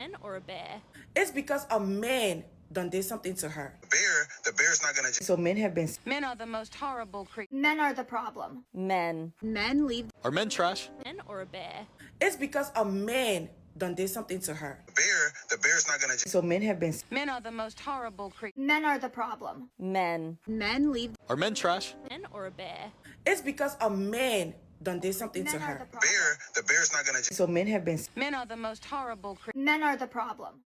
man or a bear? It's because a man done did something to her. The bear's not gonna. So men have been. Men are the most horrible creatures. Men are the problem. Men. Men leave. Are men trash? Man or a bear? It's because a man done did something to her. The bear's not gonna. So men have been. Men are the most horrible creatures. Men are the problem. Men. Men leave. Are men trash? Man or a bear? It's because a man done did something to Men are the her. problem. The bear's not gonna. So men have been. Men are the most horrible creatures. Men are the problem.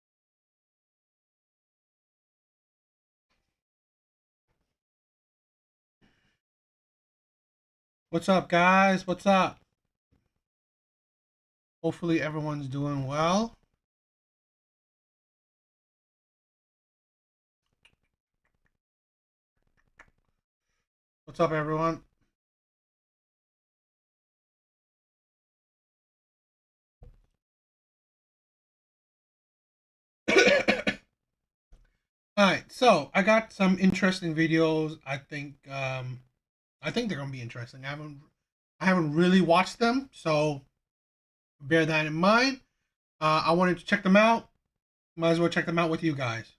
What's up, guys? What's up? Hopefully everyone's doing well. What's up, everyone? All right, so I got some interesting videos. I think they're gonna be interesting. I haven't really watched them, so bear that in mind. I wanted to check them out. Might as well check them out with you guys.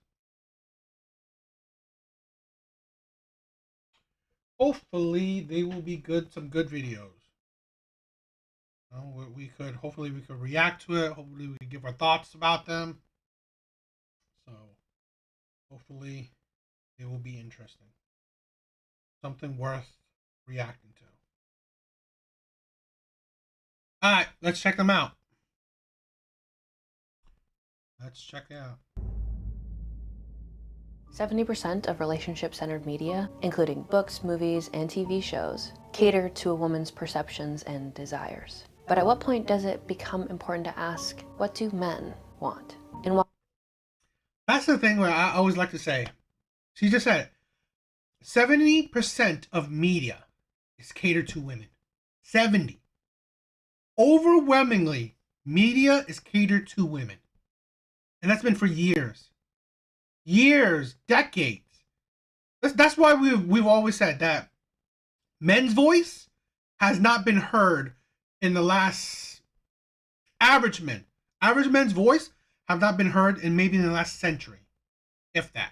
Hopefully they will be good, some good videos. Hopefully we could react to it. Hopefully we could give our thoughts about them. So hopefully they will be interesting. Something worth reacting to. All right, let's check them out. Let's check it out. 70% of relationship-centered media, including books, movies, and TV shows, cater to a woman's perceptions and desires. But at what point does it become important to ask, what do men want? And why? That's the thing where I always like to say, she just said, 70% of media is catered to women. 70. Overwhelmingly, media is catered to women. And that's been for years. Years, decades. That's why we've always said that men's voice has not been heard in the last average men's voice have not been heard in maybe in the last century, if that.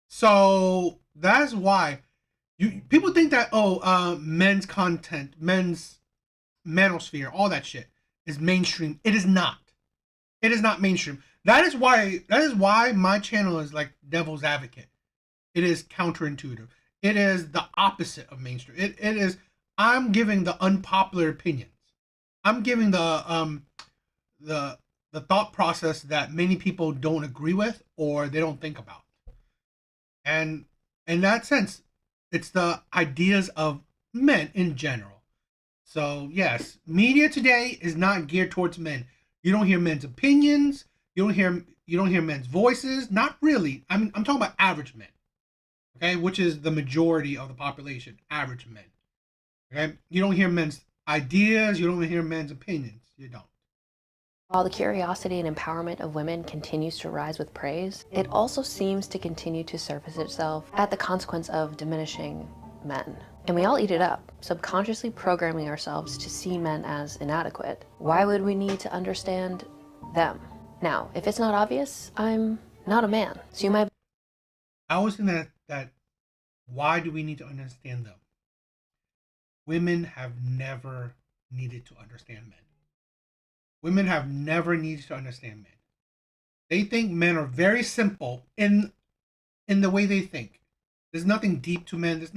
So that's why people think that men's content, men's manosphere, all that shit is mainstream. It is not. It is not mainstream. That is why my channel is like devil's advocate. It is counterintuitive. It is the opposite of mainstream. It is, I'm giving the unpopular opinions. I'm giving the thought process that many people don't agree with or they don't think about. And in that sense, it's the ideas of men in general. So yes, media today is not geared towards men. You don't hear men's opinions. You don't hear men's voices. Not really. I'm talking about average men. Okay, which is the majority of the population. Average men. Okay, you don't hear men's ideas. You don't hear men's opinions. You don't. While the curiosity and empowerment of women continues to rise with praise, it also seems to continue to surface itself at the consequence of diminishing men. And we all eat it up, subconsciously programming ourselves to see men as inadequate. Why would we need to understand them? Now, if it's not obvious, I'm not a man. So you might... I always think that why do we need to understand them? Women have never needed to understand men. Women have never needed to understand men. They think men are very simple in the way they think. There's nothing deep to men. There's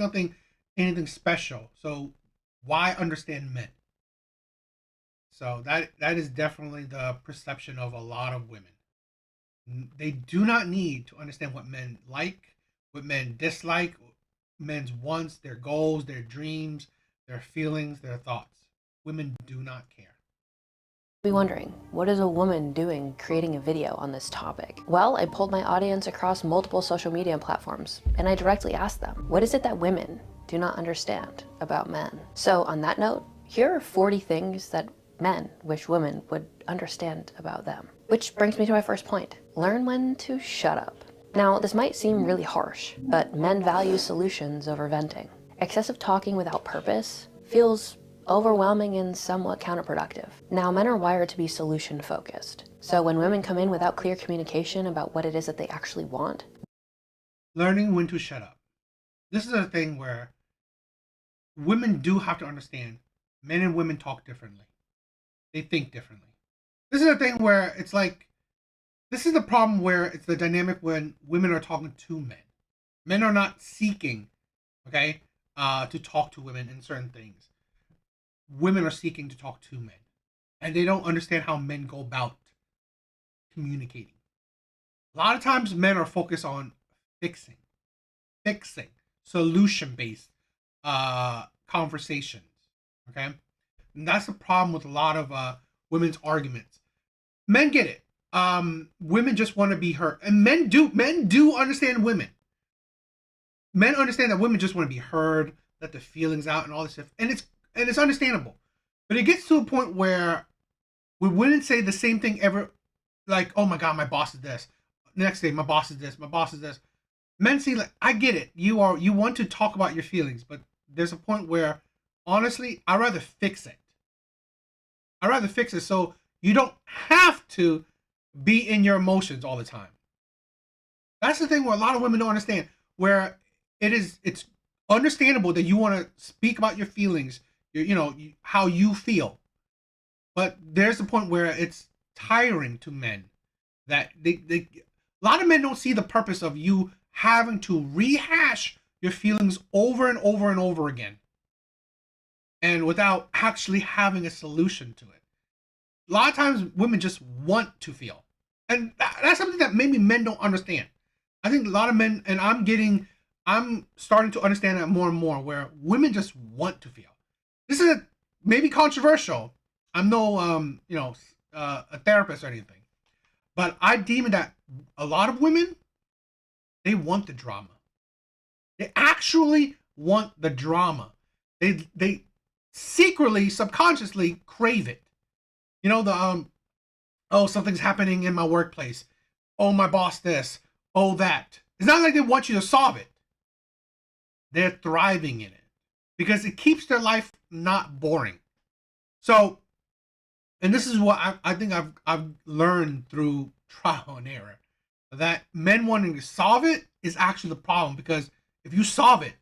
anything special. So why understand men? So that is definitely the perception of a lot of women. They do not need to understand what men like, what men dislike, men's wants, their goals, their dreams, their feelings, their thoughts. Women do not care. Be wondering, what is a woman doing creating a video on this topic? Well, I polled my audience across multiple social media platforms, and I directly asked them, what is it that women do not understand about men? So on that note, here are 40 things that men wish women would understand about them. Which brings me to my first point. Learn when to shut up. Now, this might seem really harsh, but men value solutions over venting. Excessive talking without purpose feels overwhelming and somewhat counterproductive. Now, men are wired to be solution focused. So when women come in without clear communication about what it is that they actually want, Learning when to shut up. This is a thing where women do have to understand men and women talk differently. They think differently. This is a thing where it's like, this is the problem where it's the dynamic when women are talking to men. Men are not seeking, okay, to talk to women in certain things. Women are seeking to talk to men. And they don't understand how men go about communicating. A lot of times men are focused on fixing, solution-based conversations, okay? And that's the problem with a lot of women's arguments. Men get it. Women just want to be heard. And men do understand women. Men understand that women just want to be heard, let the feelings out and all this stuff. And it's understandable. But it gets to a point where we wouldn't say the same thing ever, like, oh my God, my boss is this. Next day, my boss is this, my boss is this. Men see, like, I get it. You want to talk about your feelings, but there's a point where, honestly, I'd rather fix it. I'd rather fix it so you don't have to be in your emotions all the time. That's the thing where a lot of women don't understand, where it's understandable that you want to speak about your feelings, how you feel. But there's a point where it's tiring to men that a lot of men don't see the purpose of you having to rehash your feelings over and over and over again, and without actually having a solution to it. A lot of times women just want to feel, and that's something that maybe men don't understand. I think a lot of men, and I'm starting to understand that more and more, where women just want to feel. This is maybe controversial. I'm no a therapist or anything, but I deem that a lot of women, they want the drama. They actually want the drama. They secretly, subconsciously crave it. Oh, something's happening in my workplace. Oh, my boss this. Oh, that. It's not like they want you to solve it. They're thriving in it because it keeps their life not boring. So, and this is what I think I've learned through trial and error, that men wanting to solve it is actually the problem, because if you solve it,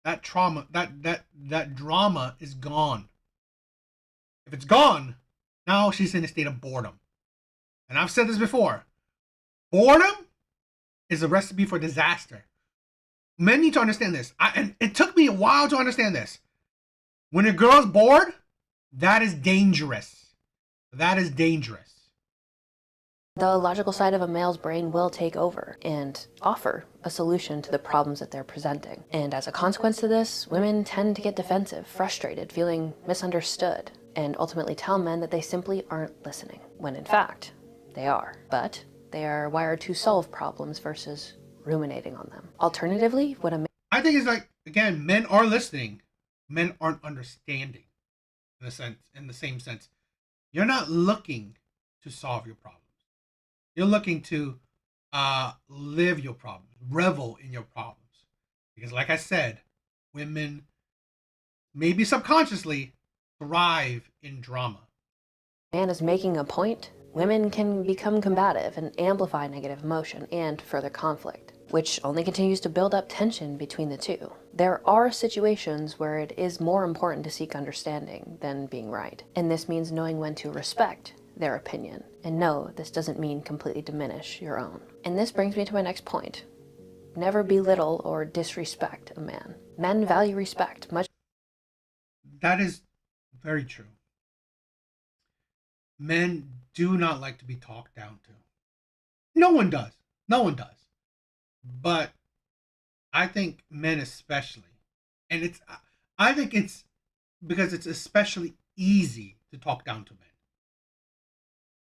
that trauma, that drama is gone. If it's gone, now she's in a state of boredom. And I've said this before. Boredom is a recipe for disaster. Men need to understand this. And it took me a while to understand this. When a girl's bored, that is dangerous. That is dangerous. the logical side of a male's brain will take over and offer a solution to the problems that they're presenting. And as a consequence to this, women tend to get defensive, frustrated, feeling misunderstood, and ultimately tell men that they simply aren't listening, when in fact, they are. But they are wired to solve problems versus ruminating on them. Alternatively, what a I think it's like, again, men are listening, men aren't understanding, in the same sense. You're not looking to solve your problems. You're looking to live your problems, revel in your problems. Because like I said, women, maybe subconsciously, thrive in drama. man is making a point, women can become combative and amplify negative emotion and further conflict, which only continues to build up tension between the two. There are situations where it is more important to seek understanding than being right, and this means knowing when to respect their opinion. And no, this doesn't mean completely diminish your own. And this brings me to my next point. Never belittle or disrespect a man. Men value respect much. That is very true. Men do not like to be talked down to. No one does. No one does. But I think men especially, and I think it's because it's especially easy to talk down to men.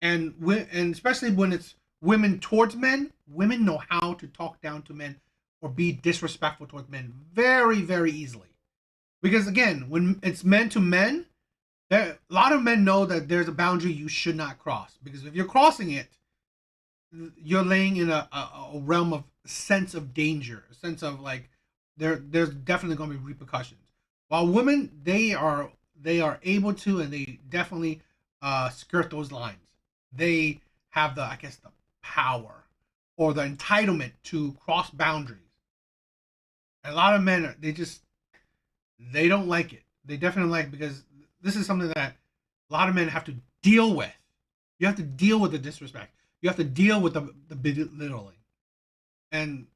And especially when it's women towards men, women know how to talk down to men or be disrespectful towards men very, very easily. Because again, when it's men to men, a lot of men know that there's a boundary you should not cross. Because if you're crossing it, you're laying in a realm of sense of danger, a sense of like there's definitely going to be repercussions. While women, they are they are able to, and they definitely skirt those lines. They have the, I guess, the power or the entitlement to cross boundaries. A lot of men, they don't like it. They definitely like it because this is something that a lot of men have to deal with. You have to deal with the disrespect. You have to deal with the belittling. And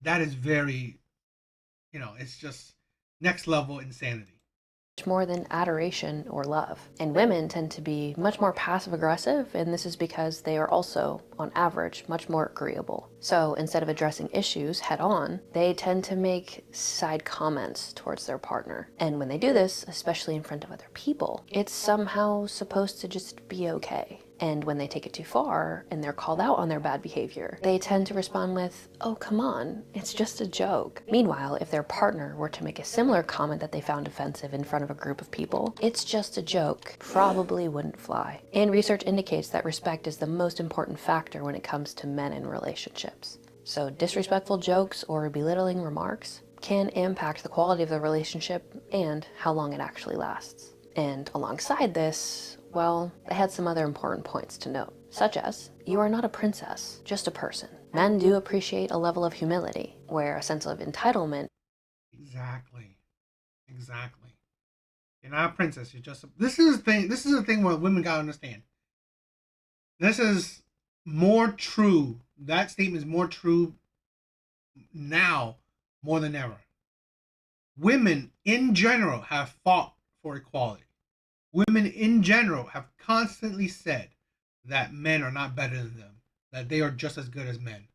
that is very, it's just next level insanity. More than adoration or love. And women tend to be much more passive aggressive, and this is because they are also, on average, much more agreeable. So instead of addressing issues head on, they tend to make side comments towards their partner. And when they do this, especially in front of other people, it's somehow supposed to just be okay. And when they take it too far and they're called out on their bad behavior, they tend to respond with, "Oh, come on, it's just a joke." Meanwhile, if their partner were to make a similar comment that they found offensive in front of a group of people, "It's just a joke," probably wouldn't fly. And research indicates that respect is the most important factor when it comes to men in relationships. So disrespectful jokes or belittling remarks can impact the quality of the relationship and how long it actually lasts. And alongside this, well, I had some other important points to note, such as, you are not a princess, just a person. Men do appreciate a level of humility, where a sense of entitlement. Exactly. You're not a princess, you're just this is the thing where women gotta understand. This is more true. That statement is more true now more than ever. Women in general have fought for equality. Women in general have constantly said that men are not better than them, that they are just as good as men,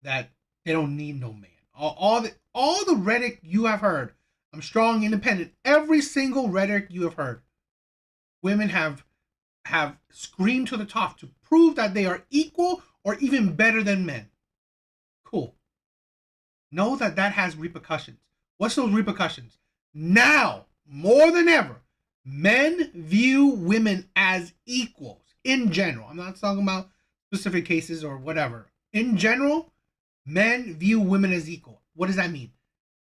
that they don't need no man. All the rhetoric you have heard, I'm strong, independent, every single rhetoric you have heard, women have screamed to the top to prove that they are equal or even better than men. Cool. Know that has repercussions. What's those repercussions? Now, more than ever, men view women as equals in general. I'm not talking about specific cases or whatever. In general, men view women as equal. What does that mean?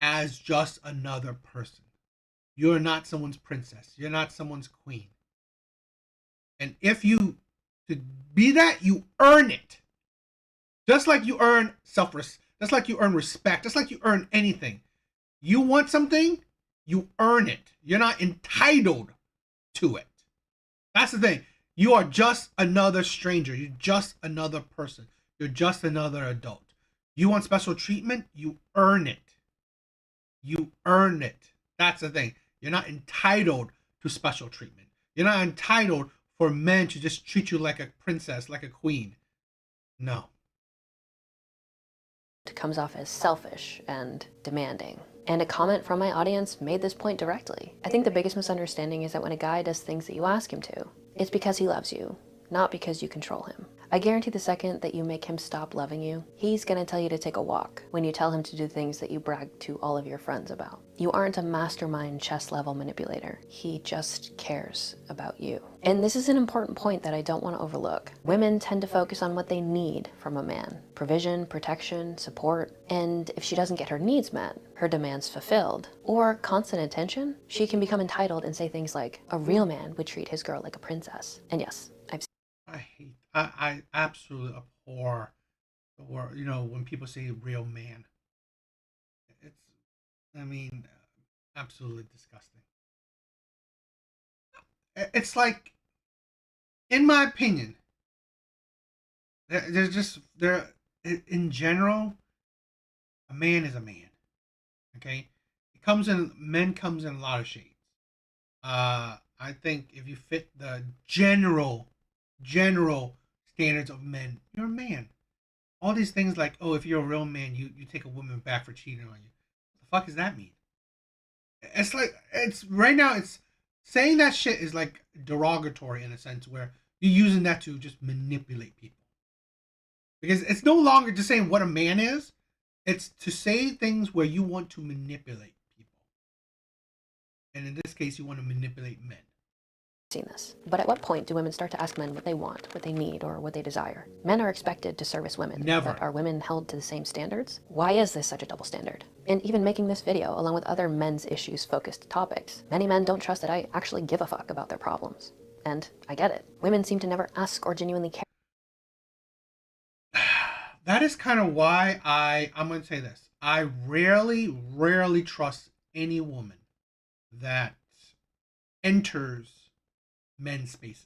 As just another person. You're not someone's princess. You're not someone's queen. And if you to be that, you earn it. Just like you earn self-respect, just like you earn respect, just like you earn anything. You want something, you earn it. You're not entitled to it. That's the thing. You are just another stranger. You're just another person. You're just another adult. You want special treatment, you earn it. You earn it. That's the thing. You're not entitled to special treatment. You're not entitled for men to just treat you like a princess, like a queen. No. It comes off as selfish and demanding. And a comment from my audience made this point directly. I think the biggest misunderstanding is that when a guy does things that you ask him to, it's because he loves you, not because you control him. I guarantee the second that you make him stop loving you, he's gonna tell you to take a walk when you tell him to do things that you brag to all of your friends about. You aren't a mastermind chess level manipulator. He just cares about you. And this is an important point that I don't want to overlook. Women tend to focus on what they need from a man. Provision, protection, support. And if she doesn't get her needs met, her demands fulfilled, or constant attention, she can become entitled and say things like, a real man would treat his girl like a princess. And yes, I absolutely abhor the word, when people say real man. Absolutely disgusting. It's like, in my opinion, in general, a man is a man. Okay? Men comes in a lot of shades. I think if you fit the general standards of men, you're a man. All these things like, oh, if you're a real man, you take a woman back for cheating on you. What the fuck does that mean? It's like, right now, it's saying that shit is like derogatory in a sense where you're using that to just manipulate people. Because it's no longer just saying what a man is. It's to say things where you want to manipulate people. And in this case, you want to manipulate men. Seen this. But at what point do women start to ask men what they want, what they need, or what they desire? Men are expected to service women. Never. But are women held to the same standards? Why is this such a double standard? and even making this video along with other men's issues focused topics. Many men don't trust that I actually give a fuck about their problems. And I get it. Women seem to never ask or genuinely care. That is kind of why I'm going to say this. I rarely trust any woman that enters men's spaces.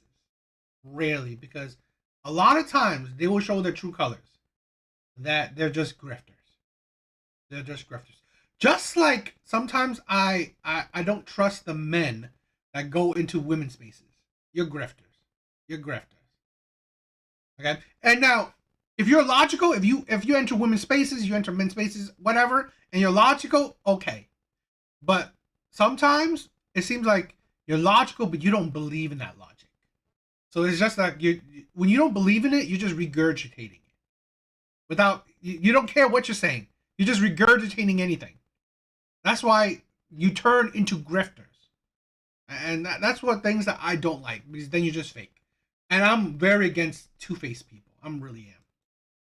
Rarely, because a lot of times they will show their true colors. That they're just grifters. They're just grifters. Just like sometimes I don't trust the men that go into women's spaces. You're grifters. You're grifters. Okay? And now, if you're logical, if you enter women's spaces, you enter men's spaces, whatever, and you're logical, okay. But sometimes it seems like you're logical, but you don't believe in that logic. So it's just like when you don't believe in it, you're just regurgitating it. Without, you don't care what you're saying. You're just regurgitating anything. That's why you turn into grifters. And that's what things that I don't like, because then you're just fake. And I'm very against two-faced people. I really am.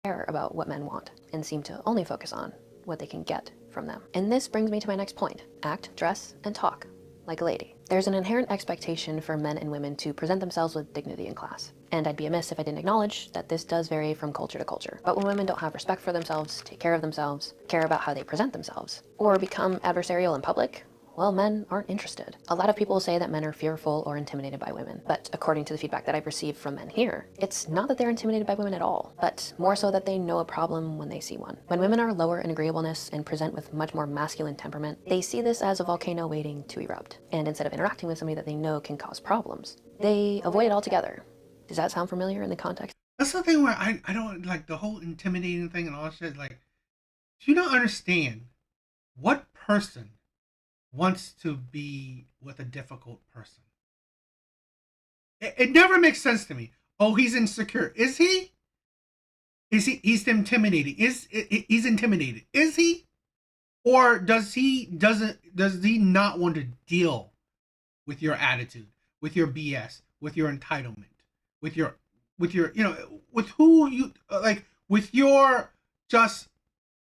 Care about what men want and seem to only focus on what they can get from them. And this brings me to my next point. Act, dress, and talk like a lady. There's an inherent expectation for men and women to present themselves with dignity and class. And I'd be amiss if I didn't acknowledge that this does vary from culture to culture. But when women don't have respect for themselves, take care of themselves, care about how they present themselves, or become adversarial in public, well, men aren't interested. A lot of people say that men are fearful or intimidated by women, but according to the feedback that I've received from men here, it's not that they're intimidated by women at all, but more so that they know a problem when they see one. When women are lower in agreeableness and present with much more masculine temperament, they see this as a volcano waiting to erupt. And instead of interacting with somebody that they know can cause problems, they avoid it altogether. Does that sound familiar in the context? That's the thing where I don't like the whole intimidating thing and all that shit. Like, do you not understand what person wants to be with a difficult person? It never makes sense to me. Oh, he's insecure. Is he? He's intimidated. He's intimidated? Is he? Or does he not want to deal with your attitude, with your BS, with your entitlement, with your with who you like, with your just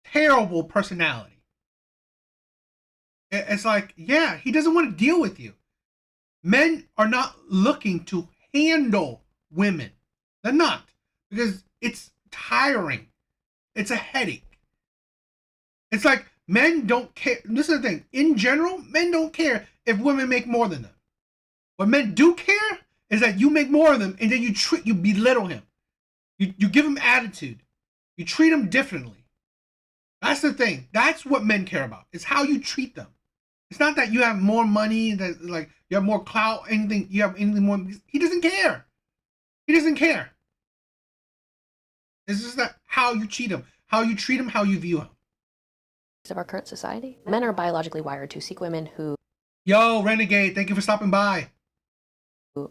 terrible personality? It's like, yeah, he doesn't want to deal with you. Men are not looking to handle women. They're not, because it's tiring. It's a headache. It's like men don't care. This is the thing. In general, men don't care if women make more than them. What men do care is that you make more of them, and then you belittle him. You give him attitude. You treat him differently. That's the thing. That's what men care about. It's how you treat them. It's not that you have more money, that like you have more clout, anything, you have anything more. He doesn't care. He doesn't care. It's just that how you treat him, how you treat him, how you view him. Of our current society, men are biologically wired to seek women who Yo, Renegade, thank you for stopping by.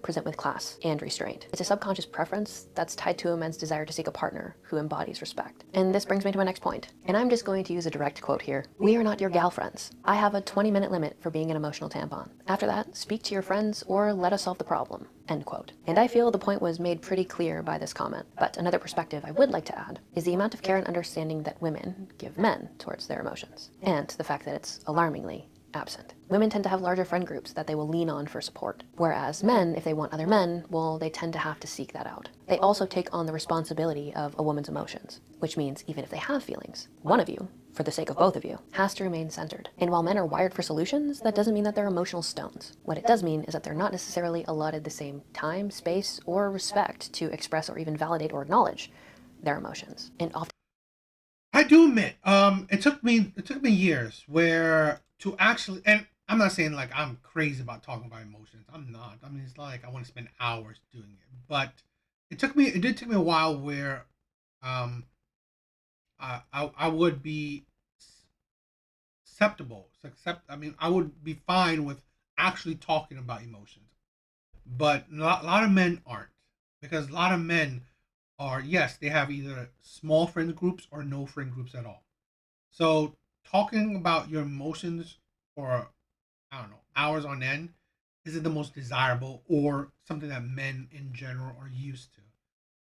present with class and restraint. It's a subconscious preference that's tied to a man's desire to seek a partner who embodies respect. And this brings me to my next point. And I'm just going to use a direct quote here. We are not your gal friends. I have a 20-minute limit for being an emotional tampon. After that, speak to your friends or let us solve the problem. End quote. And I feel the point was made pretty clear by this comment. But another perspective I would like to add is the amount of care and understanding that women give men towards their emotions. And the fact that it's alarmingly absent. Women tend to have larger friend groups that they will lean on for support, whereas men, if they want other men, well, they tend to have to seek that out. They also take on the responsibility of a woman's emotions, which means even if they have feelings, one of you, for the sake of both of you, has to remain centered. And while men are wired for solutions, that doesn't mean that they're emotional stones. What it does mean is that they're not necessarily allotted the same time, space, or respect to express or even validate or acknowledge their emotions. And often I do admit, it took me years where to actually, and I'm not saying like I'm crazy about talking about emotions. I'm not. I mean, it's not like I want to spend hours doing it, but it did take me a while where, I would be acceptable. I mean, I would be fine with actually talking about emotions, but a lot of men aren't, because a lot of men are, yes, they have either small friend groups or no friend groups at all. So talking about your emotions for, I don't know, hours on end isn't the most desirable or something that men in general are used to.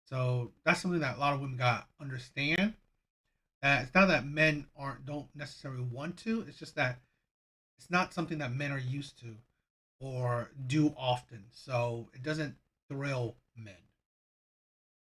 So that's something that a lot of women gotta understand, It's not that men don't necessarily want to. It's just that it's not something that men are used to or do often. So it doesn't thrill men.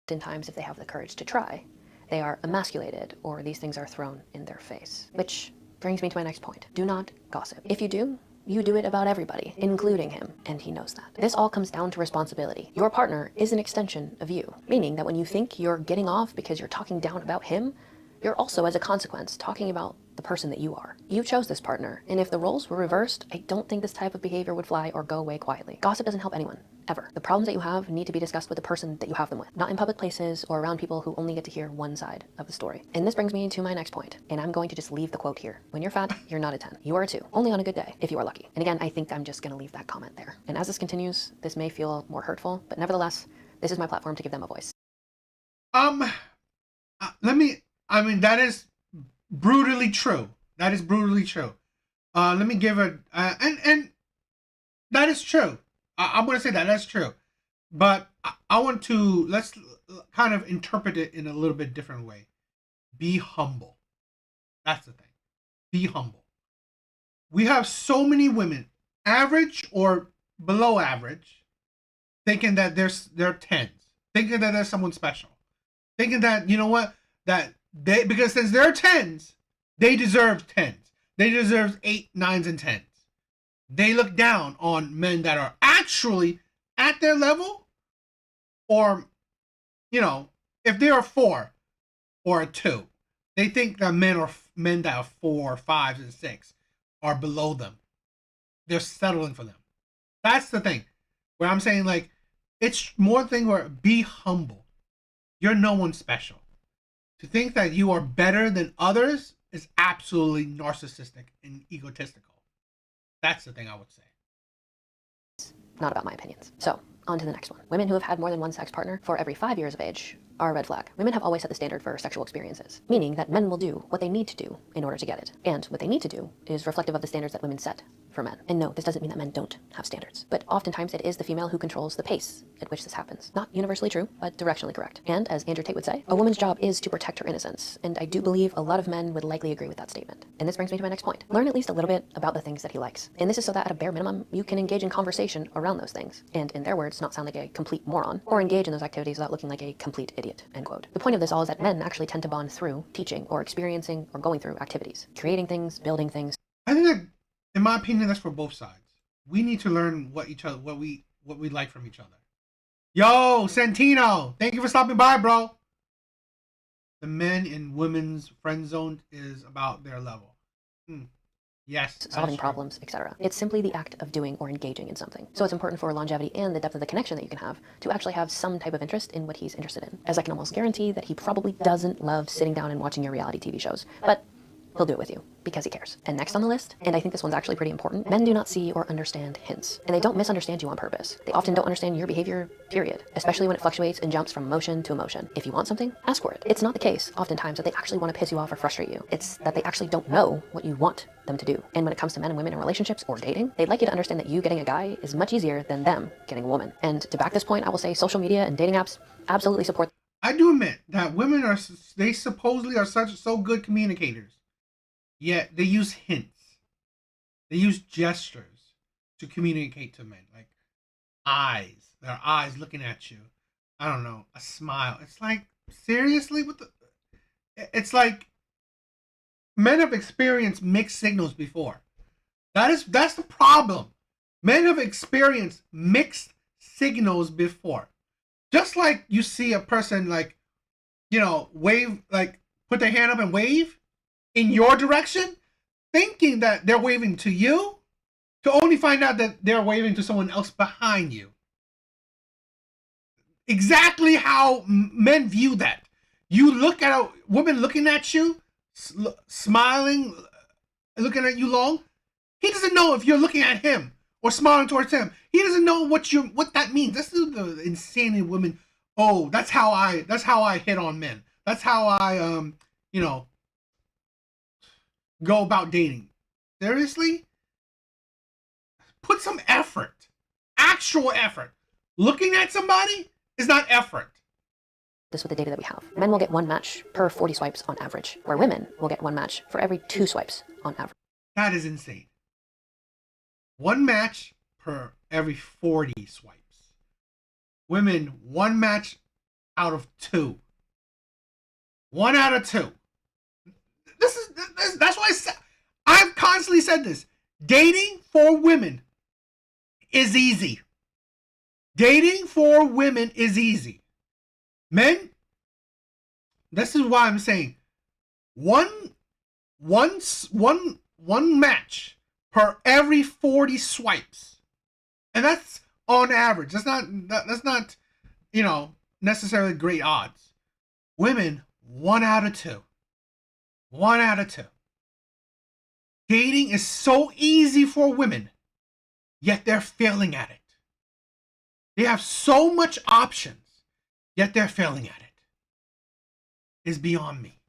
Oftentimes, if they have the courage to try, they are emasculated or these things are thrown in their face. Which brings me to my next point. Do not gossip. If you do, you do it about everybody, including him, and he knows that. This all comes down to responsibility. Your partner is an extension of you, meaning that when you think you're getting off because you're talking down about him, you're also, as a consequence, talking about the person that you are. You chose this partner, and if the roles were reversed, I don't think this type of behavior would fly or go away quietly. Gossip doesn't help anyone, ever. The problems that you have need to be discussed with the person that you have them with, not in public places or around people who only get to hear one side of the story. And this brings me to my next point, and I'm going to just leave the quote here. When you're fat, you're not a 10. You are a 2, only on a good day, if you are lucky. And again, I think I'm just gonna leave that comment there. And as this continues, this may feel more hurtful, but nevertheless, this is my platform to give them a voice. That is brutally true. That is brutally true. Let me give and that is true. I'm going to say that's true. But I want to, let's kind of interpret it in a little bit different way. Be humble. That's the thing. Be humble. We have so many women, average or below average, thinking that they're 10s, thinking that they're someone special, thinking that, you know what, that they, because since they're 10s, they deserve 10s. They deserve 8, 9s, and 10s. They look down on men that are actually at their level, or, you know, if they're a 4 or a 2, they think that men that are 4, 5s, and 6 are below them. They're settling for them. That's the thing. Where I'm saying, like, it's more thing where be humble. You're no one special. To think that you are better than others is absolutely narcissistic and egotistical. That's the thing I would say. Not about my opinions. So, on to the next one. Women who have had more than one sex partner for every 5 years of age are a red flag. Women have always set the standard for sexual experiences, meaning that men will do what they need to do in order to get it. And what they need to do is reflective of the standards that women set for men. And no, this doesn't mean that men don't have standards, but oftentimes it is the female who controls the pace at which this happens. Not universally true, but directionally correct. And as Andrew Tate would say, a woman's job is to protect her innocence. And I do believe a lot of men would likely agree with that statement. And this brings me to my next point. Learn at least a little bit about the things that he likes. And this is so that at a bare minimum, you can engage in conversation around those things. And in their words, not sound like a complete moron, or engage in those activities without looking like a complete idiot, end quote. The point of this all is that men actually tend to bond through teaching or experiencing or going through activities, creating things, building things. I think that, in my opinion, that's for both sides. We need to learn what we like from each other. Yo, Santino, thank you for stopping by, bro. The men in women's friend zone is about their level. Yes. Solving problems, etc. It's simply the act of doing or engaging in something. So it's important for longevity and the depth of the connection that you can have to actually have some type of interest in what he's interested in. As I can almost guarantee that he probably doesn't love sitting down and watching your reality TV shows, but he'll do it with you because he cares. And next on the list, and I think this one's actually pretty important, men do not see or understand hints. And they don't misunderstand you on purpose. They often don't understand your behavior, period. Especially when it fluctuates and jumps from emotion to emotion. If you want something, ask for it. It's not the case, oftentimes, that they actually want to piss you off or frustrate you. It's that they actually don't know what you want them to do. And when it comes to men and women in relationships or dating, they'd like you to understand that you getting a guy is much easier than them getting a woman. And to back this point, I will say social media and dating apps absolutely support. I do admit that women they supposedly are so good communicators. Yet they use hints. They use gestures to communicate to men. Like eyes. Their eyes looking at you. I don't know. A smile. It's like, seriously? It's like men have experienced mixed signals before. That's the problem. Men have experienced mixed signals before. Just like you see a person like, you know, wave, like put their hand up and wave in your direction, thinking that they're waving to you, to only find out that they're waving to someone else behind you. Exactly how men view that. You look at a woman looking at you, smiling, looking at you long. He doesn't know if you're looking at him or smiling towards him. He doesn't know what that means. This is the insanity of women. Oh, that's how I hit on men. That's how I you know, go about dating. Seriously? Put some effort. Actual effort. Looking at somebody is not effort. this with the data that we have. Men will get one match per 40 swipes on average, where women will get one match for every 2 swipes on average. That is insane. One match per every 40 swipes. Women, one match out of 2. 1 out of 2. That's why I've constantly said this. Dating for women is easy. Dating for women is easy. Men, this is why I'm saying one match per every 40 swipes. And that's on average. That's not necessarily great odds. Women, 1 out of 2. 1 out of 2. Dating is so easy for women, yet they're failing at it. They have so much options, yet they're failing at it. It's beyond me.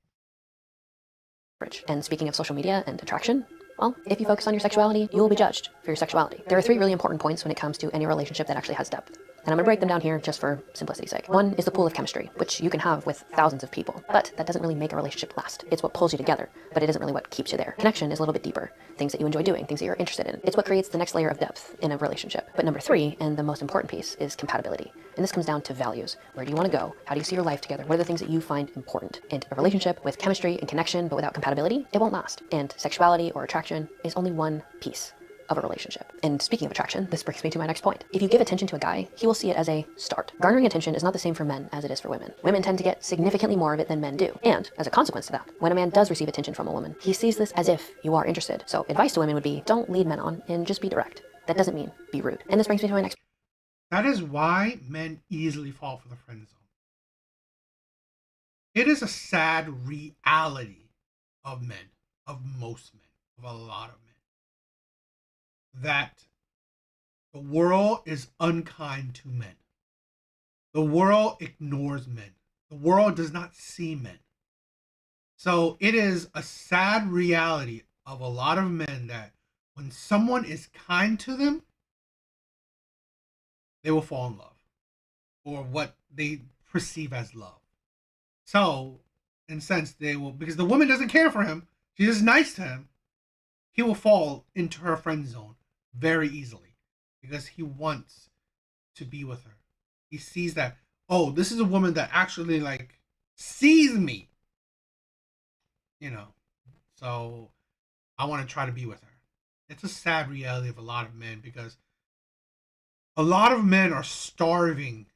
And speaking of social media and attraction, well, if you focus on your sexuality, you will be judged for your sexuality. There are 3 really important points when it comes to any relationship that actually has depth. And I'm going to break them down here just for simplicity's sake. One is the pool of chemistry, which you can have with thousands of people, but that doesn't really make a relationship last. It's what pulls you together, but it isn't really what keeps you there. Connection is a little bit deeper. Things that you enjoy doing, things that you're interested in. It's what creates the next layer of depth in a relationship. But number 3, and the most important piece, is compatibility. And this comes down to values. Where do you want to go? How do you see your life together? What are the things that you find important? And a relationship with chemistry and connection, but without compatibility, it won't last. And sexuality or attraction is only one piece of a relationship. And speaking of attraction, this brings me to my next point. If you give attention to a guy, he will see it as a start. Garnering attention is not the same for men as it is for women. Women tend to get significantly more of it than men do. And as a consequence to that, when a man does receive attention from a woman, he sees this as if you are interested. So advice to women would be, don't lead men on and just be direct. That doesn't mean be rude. And this brings me to my next. That is why men easily fall for the friend zone. It is a sad reality of men, of most men, of a lot of men, that the world is unkind to men. The world ignores men. The world does not see men. So it is a sad reality of a lot of men that when someone is kind to them, they will fall in love, or what they perceive as love. So, in a sense, they will, because the woman doesn't care for him, she's just nice to him, he will fall into her friend zone very easily because he wants to be with her. He sees that, oh, this is a woman that actually sees me, so I want to try to be with her. It's a sad reality of a lot of men because a lot of men are starving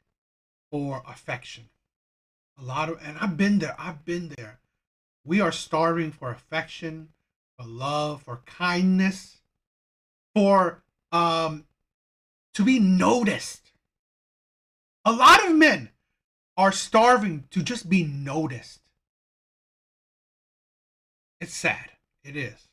for affection. And I've been there. We are starving for affection, for love, for kindness, for to be noticed. A lot of men are starving to just be noticed. It's sad. It is.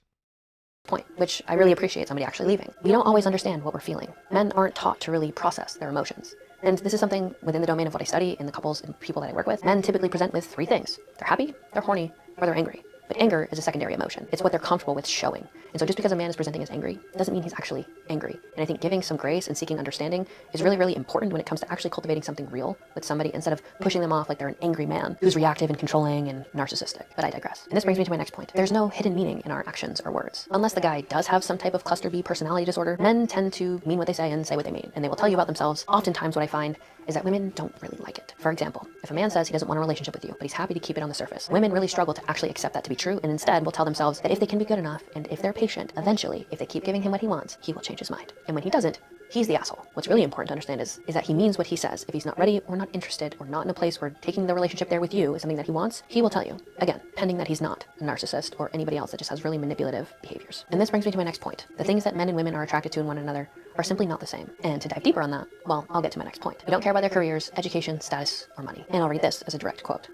Point, which I really appreciate somebody actually leaving. We don't always understand what we're feeling. Men aren't taught to really process their emotions. And this is something within the domain of what I study in the couples and people that I work with. Men typically present with 3 things. They're happy, they're horny, or they're angry. But anger is a secondary emotion. It's what they're comfortable with showing. And so just because a man is presenting as angry doesn't mean he's actually angry. And I think giving some grace and seeking understanding is really, really important when it comes to actually cultivating something real with somebody instead of pushing them off like they're an angry man who's reactive and controlling and narcissistic. But I digress. And this brings me to my next point. There's no hidden meaning in our actions or words. Unless the guy does have some type of cluster B personality disorder, men tend to mean what they say and say what they mean. And they will tell you about themselves. Oftentimes what I find is that women don't really like it. For example, if a man says he doesn't want a relationship with you, but he's happy to keep it on the surface, women really struggle to actually accept that to be true and instead will tell themselves that if they can be good enough and if they're patient, eventually, if they keep giving him what he wants, he will change his mind. And when he doesn't, he's the asshole. What's really important to understand is that he means what he says. If he's not ready or not interested or not in a place where taking the relationship there with you is something that he wants, he will tell you. Again, pending that he's not a narcissist or anybody else that just has really manipulative behaviors. And this brings me to my next point. The things that men and women are attracted to in one another are simply not the same. And to dive deeper on that, well, I'll get to my next point. We don't care about their careers, education, status, or money. And I'll read this as a direct quote.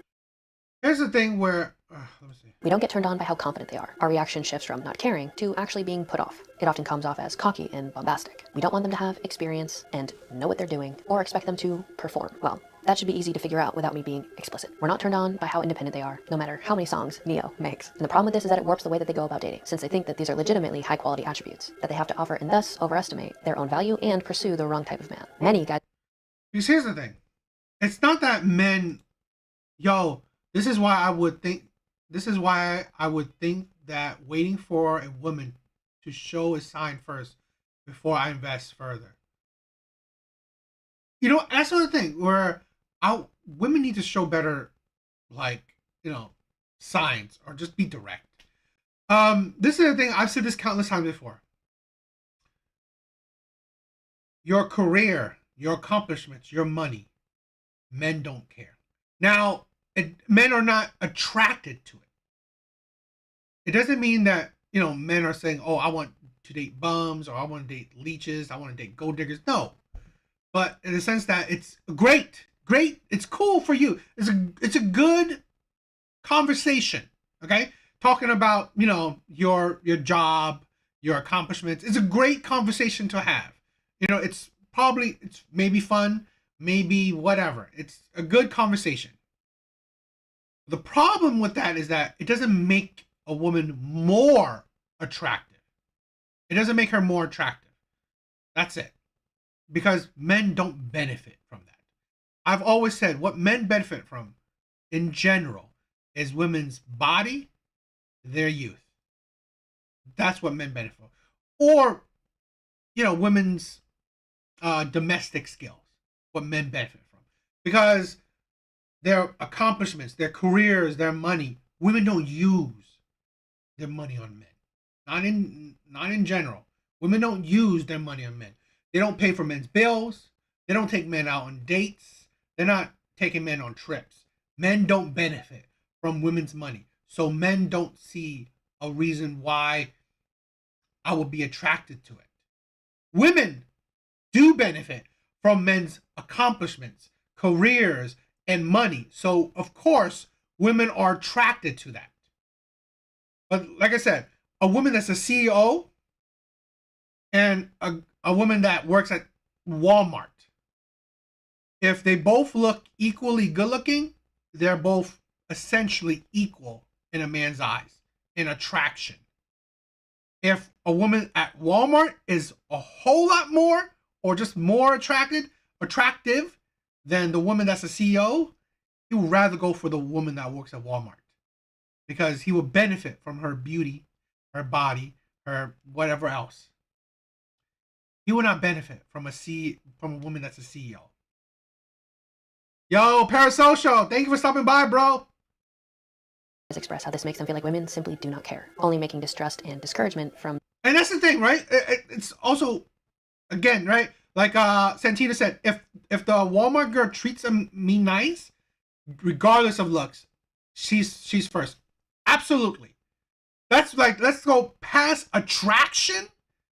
Here's the thing where, let me see. We don't get turned on by how confident they are. Our reaction shifts from not caring to actually being put off. It often comes off as cocky and bombastic. We don't want them to have experience and know what they're doing or expect them to perform. Well, that should be easy to figure out without me being explicit. We're not turned on by how independent they are, no matter how many songs Neo makes. And the problem with this is that it warps the way that they go about dating, since they think that these are legitimately high-quality attributes that they have to offer and thus overestimate their own value and pursue the wrong type of man. Many guys... Because here's the thing. It's not that men Yo, this is why I would think. This is why I would think that waiting for a woman to show a sign first before I invest further. You know, that's another thing where women need to show better, like, you know, signs or just be direct. This is the thing, I've said this countless times before. Your career, your accomplishments, your money, men don't care. Now, men are not attracted to it. It doesn't mean that, you know, men are saying, oh, I want to date bums or I want to date leeches, I want to date gold diggers. No. But in the sense that it's great, it's cool for you. It's a good conversation, okay? Talking about, you know, your job, your accomplishments. It's a great conversation to have. You know, it's maybe fun, maybe whatever. It's a good conversation. The problem with that is that it doesn't make a woman more attractive. It doesn't make her more attractive. That's it. Because men don't benefit from that. I've always said what men benefit from in general is women's body, their youth. That's what men benefit from. Or, you know, women's domestic skills, what men benefit from. Because their accomplishments, their careers, their money, women don't use their money on men. Not in general. Women don't use their money on men. They don't pay for men's bills. They don't take men out on dates. They're not taking men on trips. Men don't benefit from women's money. So men don't see a reason why I would be attracted to it. Women do benefit from men's accomplishments, careers, and money. So, of course, women are attracted to that. But like I said, a woman that's a CEO and a woman that works at Walmart, if they both look equally good looking, they're both essentially equal in a man's eyes in attraction. If a woman at Walmart is a whole lot more or just more attractive than the woman that's a CEO, he would rather go for the woman that works at Walmart because he would benefit from her beauty, her body, her whatever else. He would not benefit from a woman that's a CEO. Yo, Parasocial, thank you for stopping by, bro. Express how this makes them feel like women simply do not care, only making distrust and discouragement from. And that's the thing, right? It's also, again, right? Like Santina said, if the Walmart girl treats me nice, regardless of looks, she's first. Absolutely. That's like, let's go past attraction.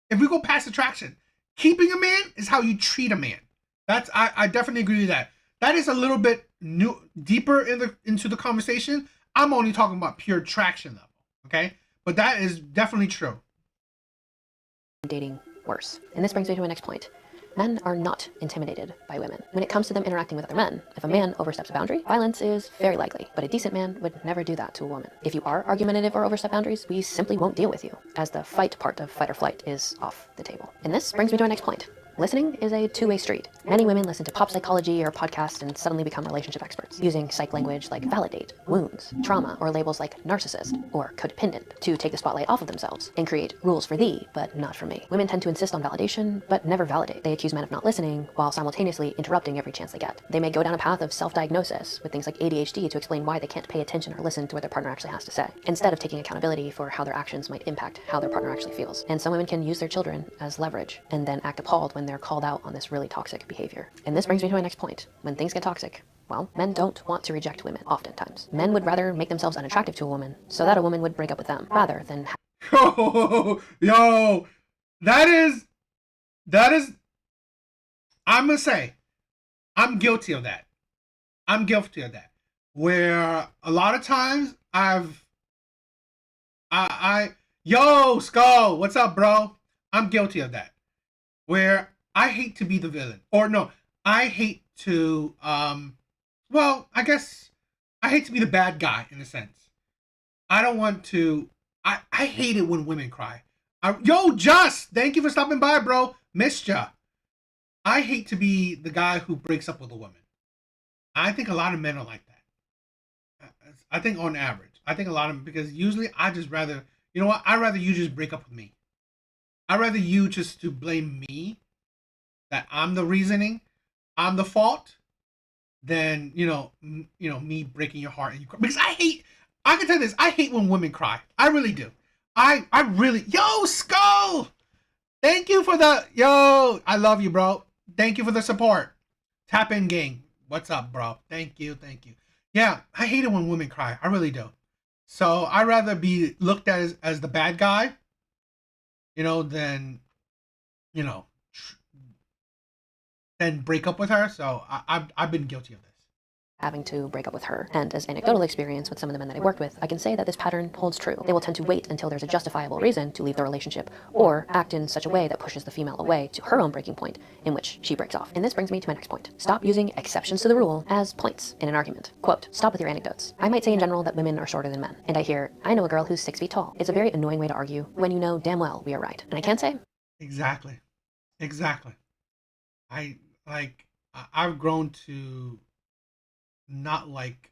If we go past attraction, keeping a man is how you treat a man. That's I definitely agree with that. That is a little bit deeper into the conversation. I'm only talking about pure attraction level, okay? But that is definitely true. Dating worse. And this brings me to my next point. Men are not intimidated by women. When it comes to them interacting with other men, if a man oversteps a boundary, violence is very likely, but a decent man would never do that to a woman. If you are argumentative or overstep boundaries, we simply won't deal with you, as the fight part of fight or flight is off the table. And this brings me to my next point. Listening is a two-way street. Many women listen to pop psychology or podcasts and suddenly become relationship experts, using psych language like validate, wounds, trauma, or labels like narcissist or codependent to take the spotlight off of themselves and create rules for thee, but not for me. Women tend to insist on validation, but never validate. They accuse men of not listening while simultaneously interrupting every chance they get. They may go down a path of self-diagnosis with things like ADHD to explain why they can't pay attention or listen to what their partner actually has to say, instead of taking accountability for how their actions might impact how their partner actually feels. And some women can use their children as leverage and then act appalled when they're called out on this really toxic behavior. And this brings me to my next point. When things get toxic, well, men don't want to reject women, oftentimes. Men would rather make themselves unattractive to a woman so that a woman would break up with them, rather than Yo, that is, I'm gonna say, I'm guilty of that. Where a lot of times yo, Skull, what's up, bro? I'm guilty of that. Where I hate to be the villain. Or no, I hate to, well, I guess I hate to be the bad guy in a sense. I don't want to, I hate it when women cry. Yo, Just, thank you for stopping by, bro. Missed ya. I hate to be the guy who breaks up with a woman. I think a lot of men are like that. I think on average. I think a lot of them, because usually I just rather, you know what? I'd rather you just break up with me. I'd rather you just to blame me, that I'm the reasoning, I'm the fault, than, me breaking your heart and you cry. Because I can tell you this, I hate when women cry. I really do. I really, yo, Skull! Thank you for I love you, bro. Thank you for the support. Tap in gang. What's up, bro? Thank you. Yeah, I hate it when women cry. I really do. So I'd rather be looked at as the bad guy, than, than break up with her. So I've been guilty of this. Having to break up with her. And as anecdotal experience with some of the men that I worked with, I can say that this pattern holds true. They will tend to wait until there's a justifiable reason to leave the relationship, or act in such a way that pushes the female away to her own breaking point, in which she breaks off. And this brings me to my next point. Stop using exceptions to the rule as points in an argument. Quote, stop with your anecdotes. I might say in general that women are shorter than men. And I hear, I know a girl who's 6 feet tall. It's a very annoying way to argue when you know damn well we are right. And I can say, Exactly. I've grown to not like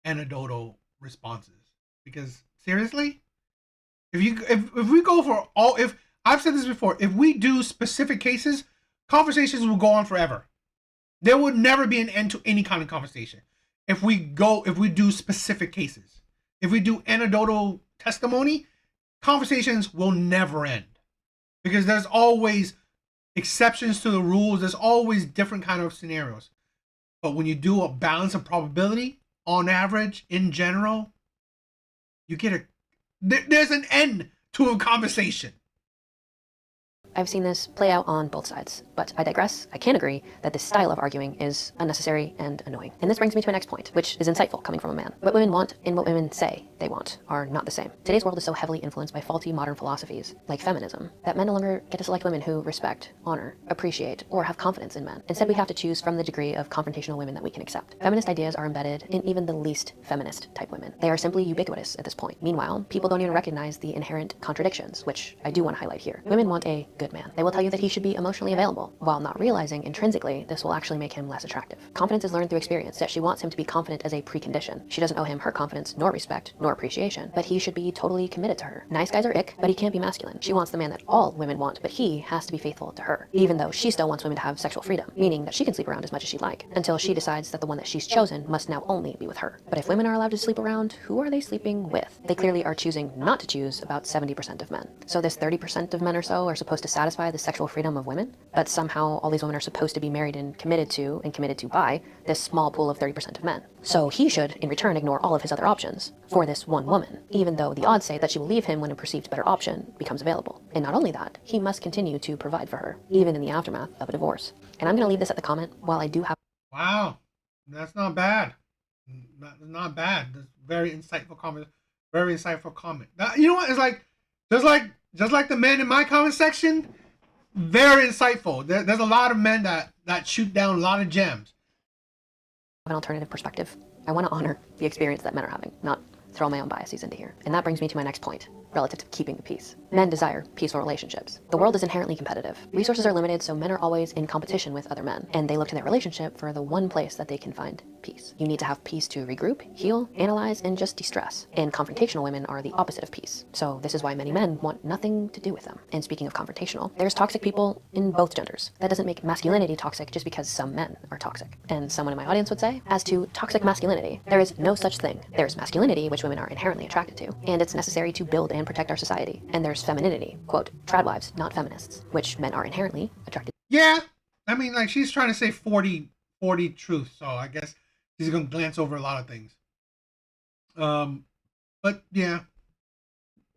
anecdotal responses, because seriously, if we go for all, if I've said this before, if we do specific cases, conversations will go on forever. There would never be an end to any kind of conversation if we do specific cases. If we do anecdotal testimony, conversations will never end, because there's always exceptions to the rules. There's always different kind of scenarios. But when you do a balance of probability, on average, in general, you get there's an end to a conversation. I've seen this play out on both sides, but I digress. I can agree that this style of arguing is unnecessary and annoying. And this brings me to my next point, which is insightful coming from a man. What women want and what women say they want are not the same. Today's world is so heavily influenced by faulty modern philosophies, like feminism, that men no longer get to select women who respect, honor, appreciate, or have confidence in men. Instead, we have to choose from the degree of confrontational women that we can accept. Feminist ideas are embedded in even the least feminist type women. They are simply ubiquitous at this point. Meanwhile, people don't even recognize the inherent contradictions, which I do want to highlight here. Women want a good man. They will tell you that he should be emotionally available, while not realizing intrinsically this will actually make him less attractive. Confidence is learned through experience, that she wants him to be confident as a precondition. She doesn't owe him her confidence, nor respect, nor appreciation, but he should be totally committed to her. Nice guys are ick, but he can't be masculine. She wants the man that all women want, but he has to be faithful to her, even though she still wants women to have sexual freedom, meaning that she can sleep around as much as she'd like, until she decides that the one that she's chosen must now only be with her. But if women are allowed to sleep around, who are they sleeping with? They clearly are choosing not to choose about 70% of men. So this 30% of men or so are supposed to satisfy the sexual freedom of women, but somehow all these women are supposed to be married and committed to by this small pool of 30% of men. So he should, in return, ignore all of his other options for this one woman, even though the odds say that she will leave him when a perceived better option becomes available. And not only that, he must continue to provide for her, even in the aftermath of a divorce. And I'm going to leave this at the comment, while I do have... Wow, that's not bad. Not bad. That's very insightful comment. Very insightful comment. Now, you know what? It's like, just like the men in my comment section, very insightful. There's a lot of men that shoot down a lot of gems. An alternative perspective. I want to honor the experience that men are having, not throw my own biases into here. And that brings me to my next point, relative to keeping the peace. Men desire peaceful relationships. The world is inherently competitive. Resources are limited, so men are always in competition with other men, and they look to their relationship for the one place that they can find peace. You need to have peace to regroup, heal, analyze, and just de-stress. And confrontational women are the opposite of peace. So this is why many men want nothing to do with them. And speaking of confrontational, there's toxic people in both genders. That doesn't make masculinity toxic just because some men are toxic. And someone in my audience would say, as to toxic masculinity, there is no such thing. There's masculinity, which women are inherently attracted to, and it's necessary to build and protect our society. And there's femininity, quote, tradwives, not feminists, which men are inherently attracted to. Yeah, I mean, like, she's trying to say 40 truths, so I guess she's gonna glance over a lot of things. But yeah.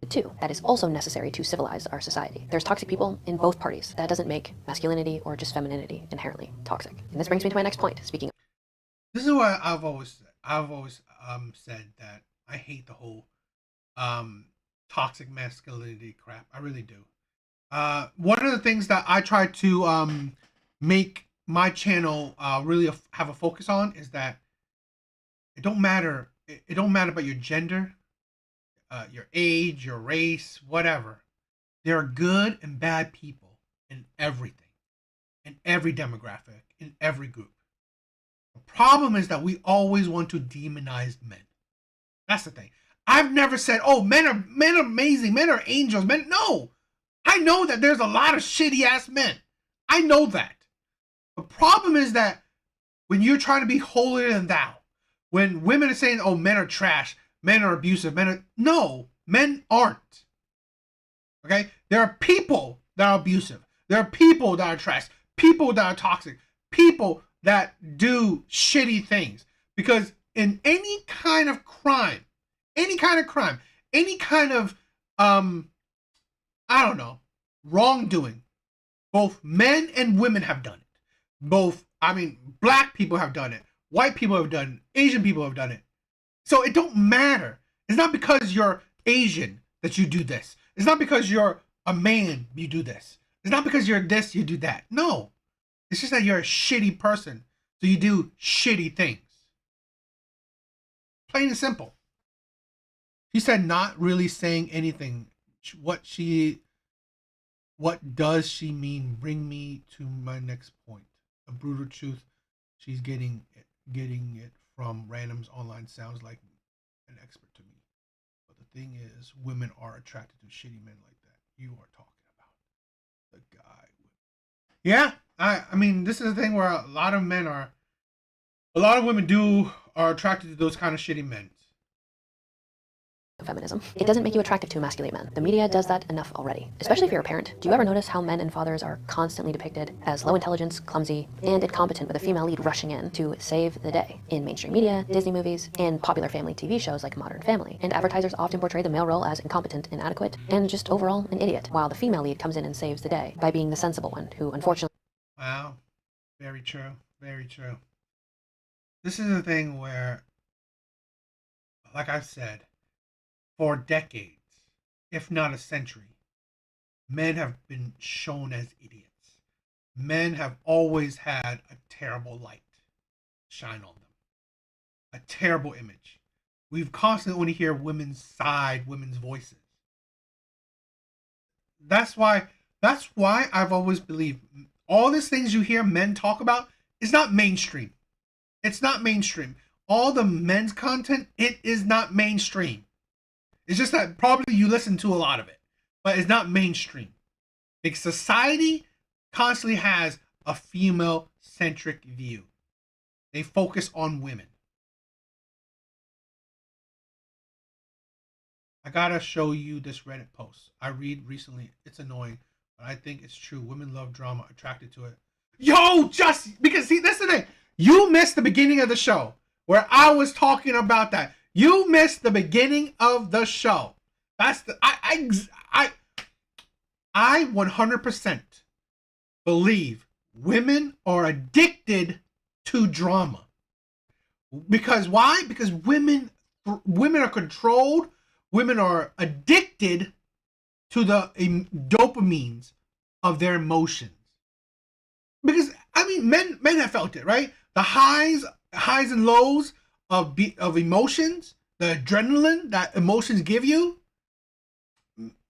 Too, that is also necessary to civilize our society. There's toxic people in both parties. That doesn't make masculinity or just femininity inherently toxic. And this brings me to my next point. Speaking of... This is why I've always said that I hate the whole toxic masculinity crap. I really do. One of the things that I try to make my channel really have a focus on is that it don't matter. It don't matter about your gender, your age, your race, whatever. There are good and bad people in everything, in every demographic, in every group. The problem is that we always want to demonize men. That's the thing. I've never said, oh, men are amazing, men are angels, men. No. I know that there's a lot of shitty ass men. I know that. The problem is that when you're trying to be holier than thou, when women are saying, oh, men are trash, men are abusive, no, men aren't. Okay? There are people that are abusive. There are people that are trash, people that are toxic, people that do shitty things. Because in any kind of crime, any kind of I don't know, wrongdoing, both men and women have done it. Black people have done it, white people have done it, Asian people have done it. So it don't matter. It's not because you're Asian that you do this. It's not because you're a man you do this. It's not because you're this you do that. No. It's just that you're a shitty person, so you do shitty things. Plain and simple. She said not really saying anything. What does she mean? Bring me to my next point. A brutal truth. She's getting it from randoms online sounds like an expert to me. But the thing is, women are attracted to shitty men like that. You are talking about the guy. Yeah, I mean, this is the thing where a lot of women are attracted to those kind of shitty men. Feminism. It doesn't make you attractive to emasculate men. The media does that enough already. Especially if you're a parent. Do you ever notice how men and fathers are constantly depicted as low intelligence, clumsy, and incompetent, with a female lead rushing in to save the day? In mainstream media, Disney movies, and popular family TV shows like Modern Family. And advertisers often portray the male role as incompetent, inadequate, and just overall an idiot, while the female lead comes in and saves the day by being the sensible one, who unfortunately... Wow. Very true. Very true. This is a thing where, like I've said, for decades, if not a century, men have been shown as idiots. Men have always had a terrible light shine on them. A terrible image. We've constantly only hear women's side, women's voices. That's why I've always believed all these things you hear men talk about is not mainstream. It's not mainstream. All the men's content, it is not mainstream. It's just that probably you listen to a lot of it, but it's not mainstream. Because society constantly has a female-centric view. They focus on women. I gotta show you this Reddit post I read recently. It's annoying, but I think it's true. Women love drama, attracted to it. Yo, just because, see, that's the thing. You missed the beginning of the show where I was talking about that. You missed the beginning of the show. That's the I 100% believe women are addicted to drama. Because why? Because women are controlled. Women are addicted to the dopamines of their emotions. Because I mean, men have felt it, right? The highs and lows of emotions, the adrenaline that emotions give you.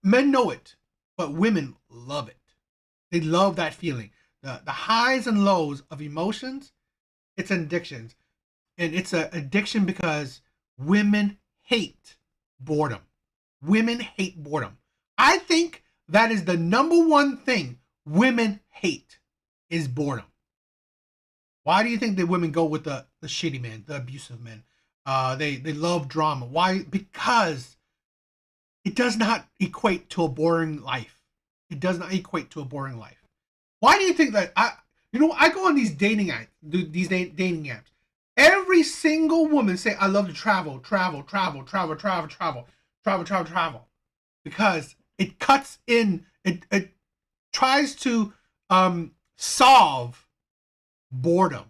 Men know it, but women love it. They love that feeling. The highs and lows of emotions, it's an addiction. And it's an addiction because women hate boredom. Women hate boredom. I think that is the number one thing women hate is boredom. Why do you think that women go with the shitty men, the abusive men? They love drama. Why? Because it does not equate to a boring life. It does not equate to a boring life. Why do you think that? I go on these dating apps. Every single woman say, I love to travel. Because it cuts in, it tries to solve boredom.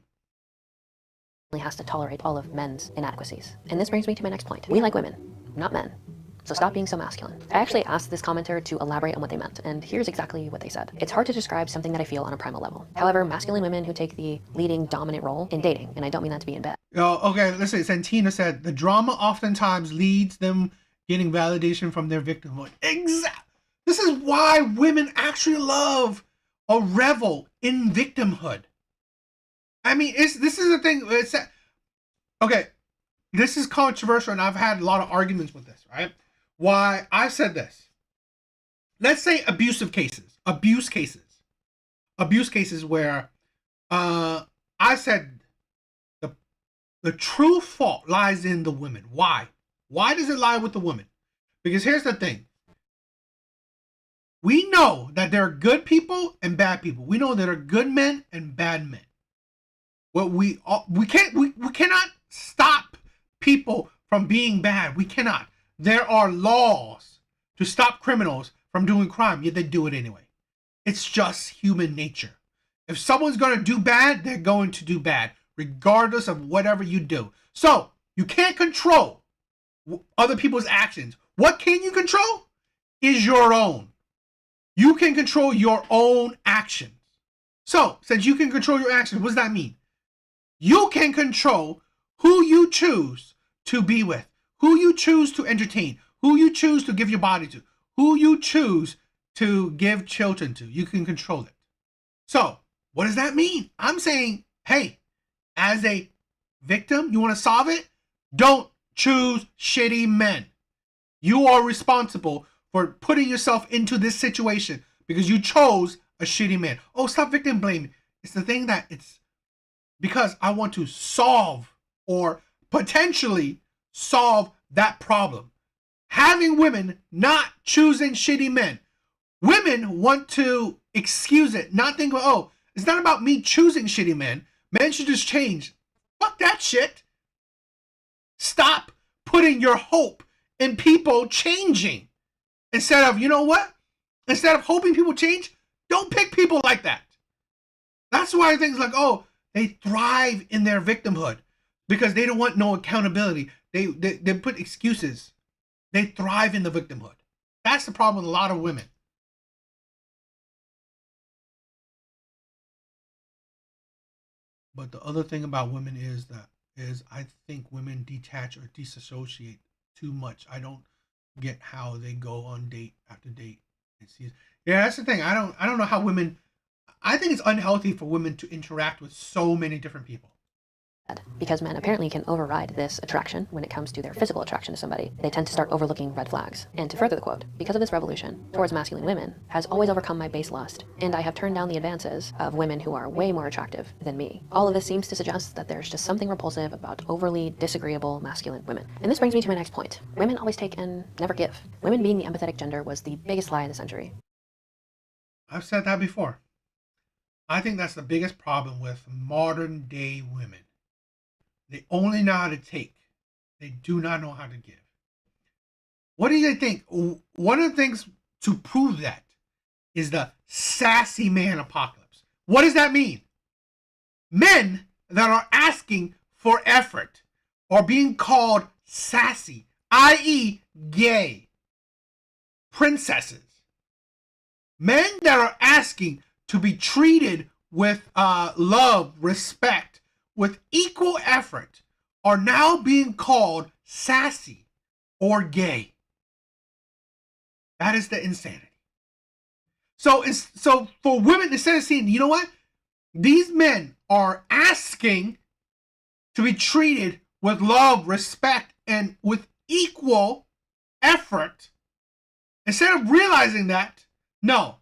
Has to tolerate all of men's inadequacies. And this brings me to my next point. We like women, not men. So stop being so masculine. I actually asked this commenter to elaborate on what they meant, and here's exactly what they said. It's hard to describe something that I feel on a primal level. However, masculine women who take the leading dominant role in dating, and I don't mean that to be in bed. Okay, let's say Santina said, the drama oftentimes leads them getting validation from their victimhood. This is why women actually love or revel in victimhood. I mean, this is the thing. Okay, this is controversial, and I've had a lot of arguments with this, right? Why I said this. Let's say abuse cases where I said the true fault lies in the women. Why? Why does it lie with the women? Because here's the thing. We know that there are good people and bad people. We know there are good men and bad men. What we cannot stop people from being bad. We cannot. There are laws to stop criminals from doing crime, yet they do it anyway. It's just human nature. If someone's going to do bad, they're going to do bad, regardless of whatever you do. So you can't control other people's actions. What can you control is your own. You can control your own actions. So since you can control your actions, what does that mean? You can control who you choose to be with, who you choose to entertain, who you choose to give your body to, who you choose to give children to. You can control it. So what does that mean? I'm saying, hey, as a victim, you want to solve it? Don't choose shitty men. You are responsible for putting yourself into this situation because you chose a shitty man. Oh, stop victim blaming. It's the thing that it's because I want to solve or potentially solve that problem. Having women not choosing shitty men. Women want to excuse it, not think, oh, it's not about me choosing shitty men. Men should just change. Fuck that shit. Stop putting your hope in people changing. Instead of, you know what? Instead of hoping people change, don't pick people like that. That's why things like, oh, they thrive in their victimhood because they don't want no accountability. They put excuses. They thrive in the victimhood. That's the problem with a lot of women. But the other thing about women is I think women detach or disassociate too much. I don't get how they go on date after date and see. Yeah, that's the thing. I don't know how women. I think it's unhealthy for women to interact with so many different people. Because men apparently can override this attraction when it comes to their physical attraction to somebody. They tend to start overlooking red flags. And to further the quote, because of this revolution towards masculine women has always overcome my base lust, and I have turned down the advances of women who are way more attractive than me. All of this seems to suggest that there's just something repulsive about overly disagreeable masculine women. And this brings me to my next point. Women always take and never give. Women being the empathetic gender was the biggest lie of the century. I've said that before. I think that's the biggest problem with modern day women. They only know how to take. They do not know how to give. What do you think? One of the things to prove that is the sassy man apocalypse. What does that mean? Men that are asking for effort are being called sassy, i.e. gay. Princesses. Men that are asking to be treated with love, respect, with equal effort are now being called sassy or gay. That is the insanity. So for women, instead of saying, you know what? These men are asking to be treated with love, respect, and with equal effort. Instead of realizing that, no,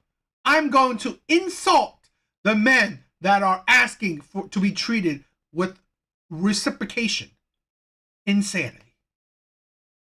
I'm going to insult the men that are asking to be treated with reciprocation. Insanity.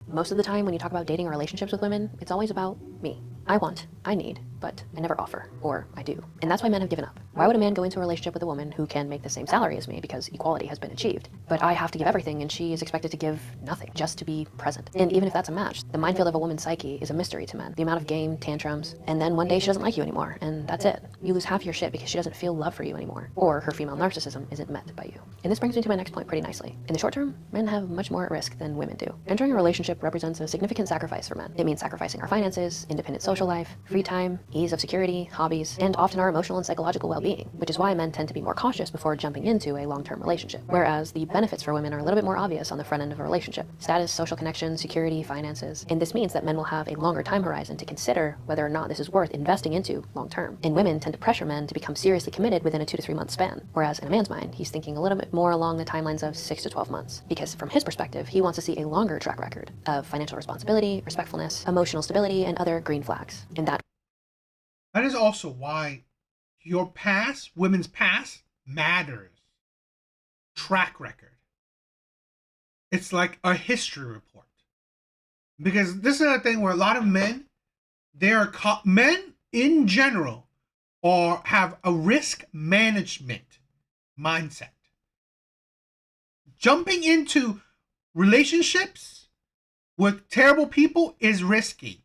Most of the time when you talk about dating or relationships with women, it's always about me. I want, I need, but I never offer, or I do. And that's why men have given up. Why would a man go into a relationship with a woman who can make the same salary as me because equality has been achieved? But I have to give everything and she is expected to give nothing, just to be present. And even if that's a match, the minefield of a woman's psyche is a mystery to men. The amount of game, tantrums, and then one day she doesn't like you anymore, and that's it. You lose half your shit because she doesn't feel love for you anymore, or her female narcissism isn't met by you. And this brings me to my next point pretty nicely. In the short term, men have much more at risk than women do. Entering a relationship represents a significant sacrifice for men. It means sacrificing our finances, independent social life, free time, ease of security, hobbies, and often our emotional and psychological well-being, which is why men tend to be more cautious before jumping into a long-term relationship. Whereas the benefits for women are a little bit more obvious on the front end of a relationship. Status, social connection, security, finances. And this means that men will have a longer time horizon to consider whether or not this is worth investing into long-term. And women tend to pressure men to become seriously committed within a 2 to 3 month span. Whereas in a man's mind, he's thinking a little bit more along the timelines of 6 to 12 months. Because from his perspective, he wants to see a longer track record of financial responsibility, respectfulness, emotional stability, and other green flags. And that is also why your past, women's past, matters. Track record. It's like a history report. Because this is a thing where a lot of men, men in general have a risk management mindset. Jumping into relationships with terrible people is risky.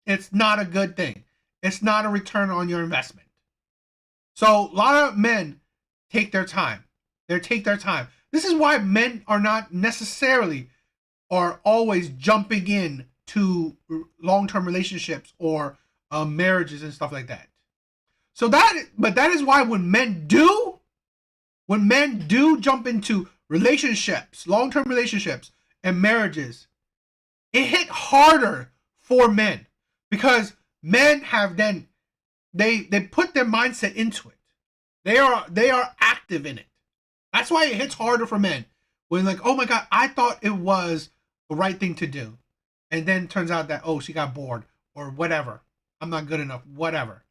It's not a good thing. It's not a return on your investment. So a lot of men take their time. They take their time. This is why men are not necessarily or always jumping in to long-term relationships or marriages and stuff like that. But that is why when men do jump into relationships, long-term relationships and marriages, it hit harder for men because men have then they put their mindset into it. They are active in it. That's why it hits harder for men when like, oh my God, I thought it was the right thing to do, and then it turns out that she got bored or whatever. I'm not good enough, whatever.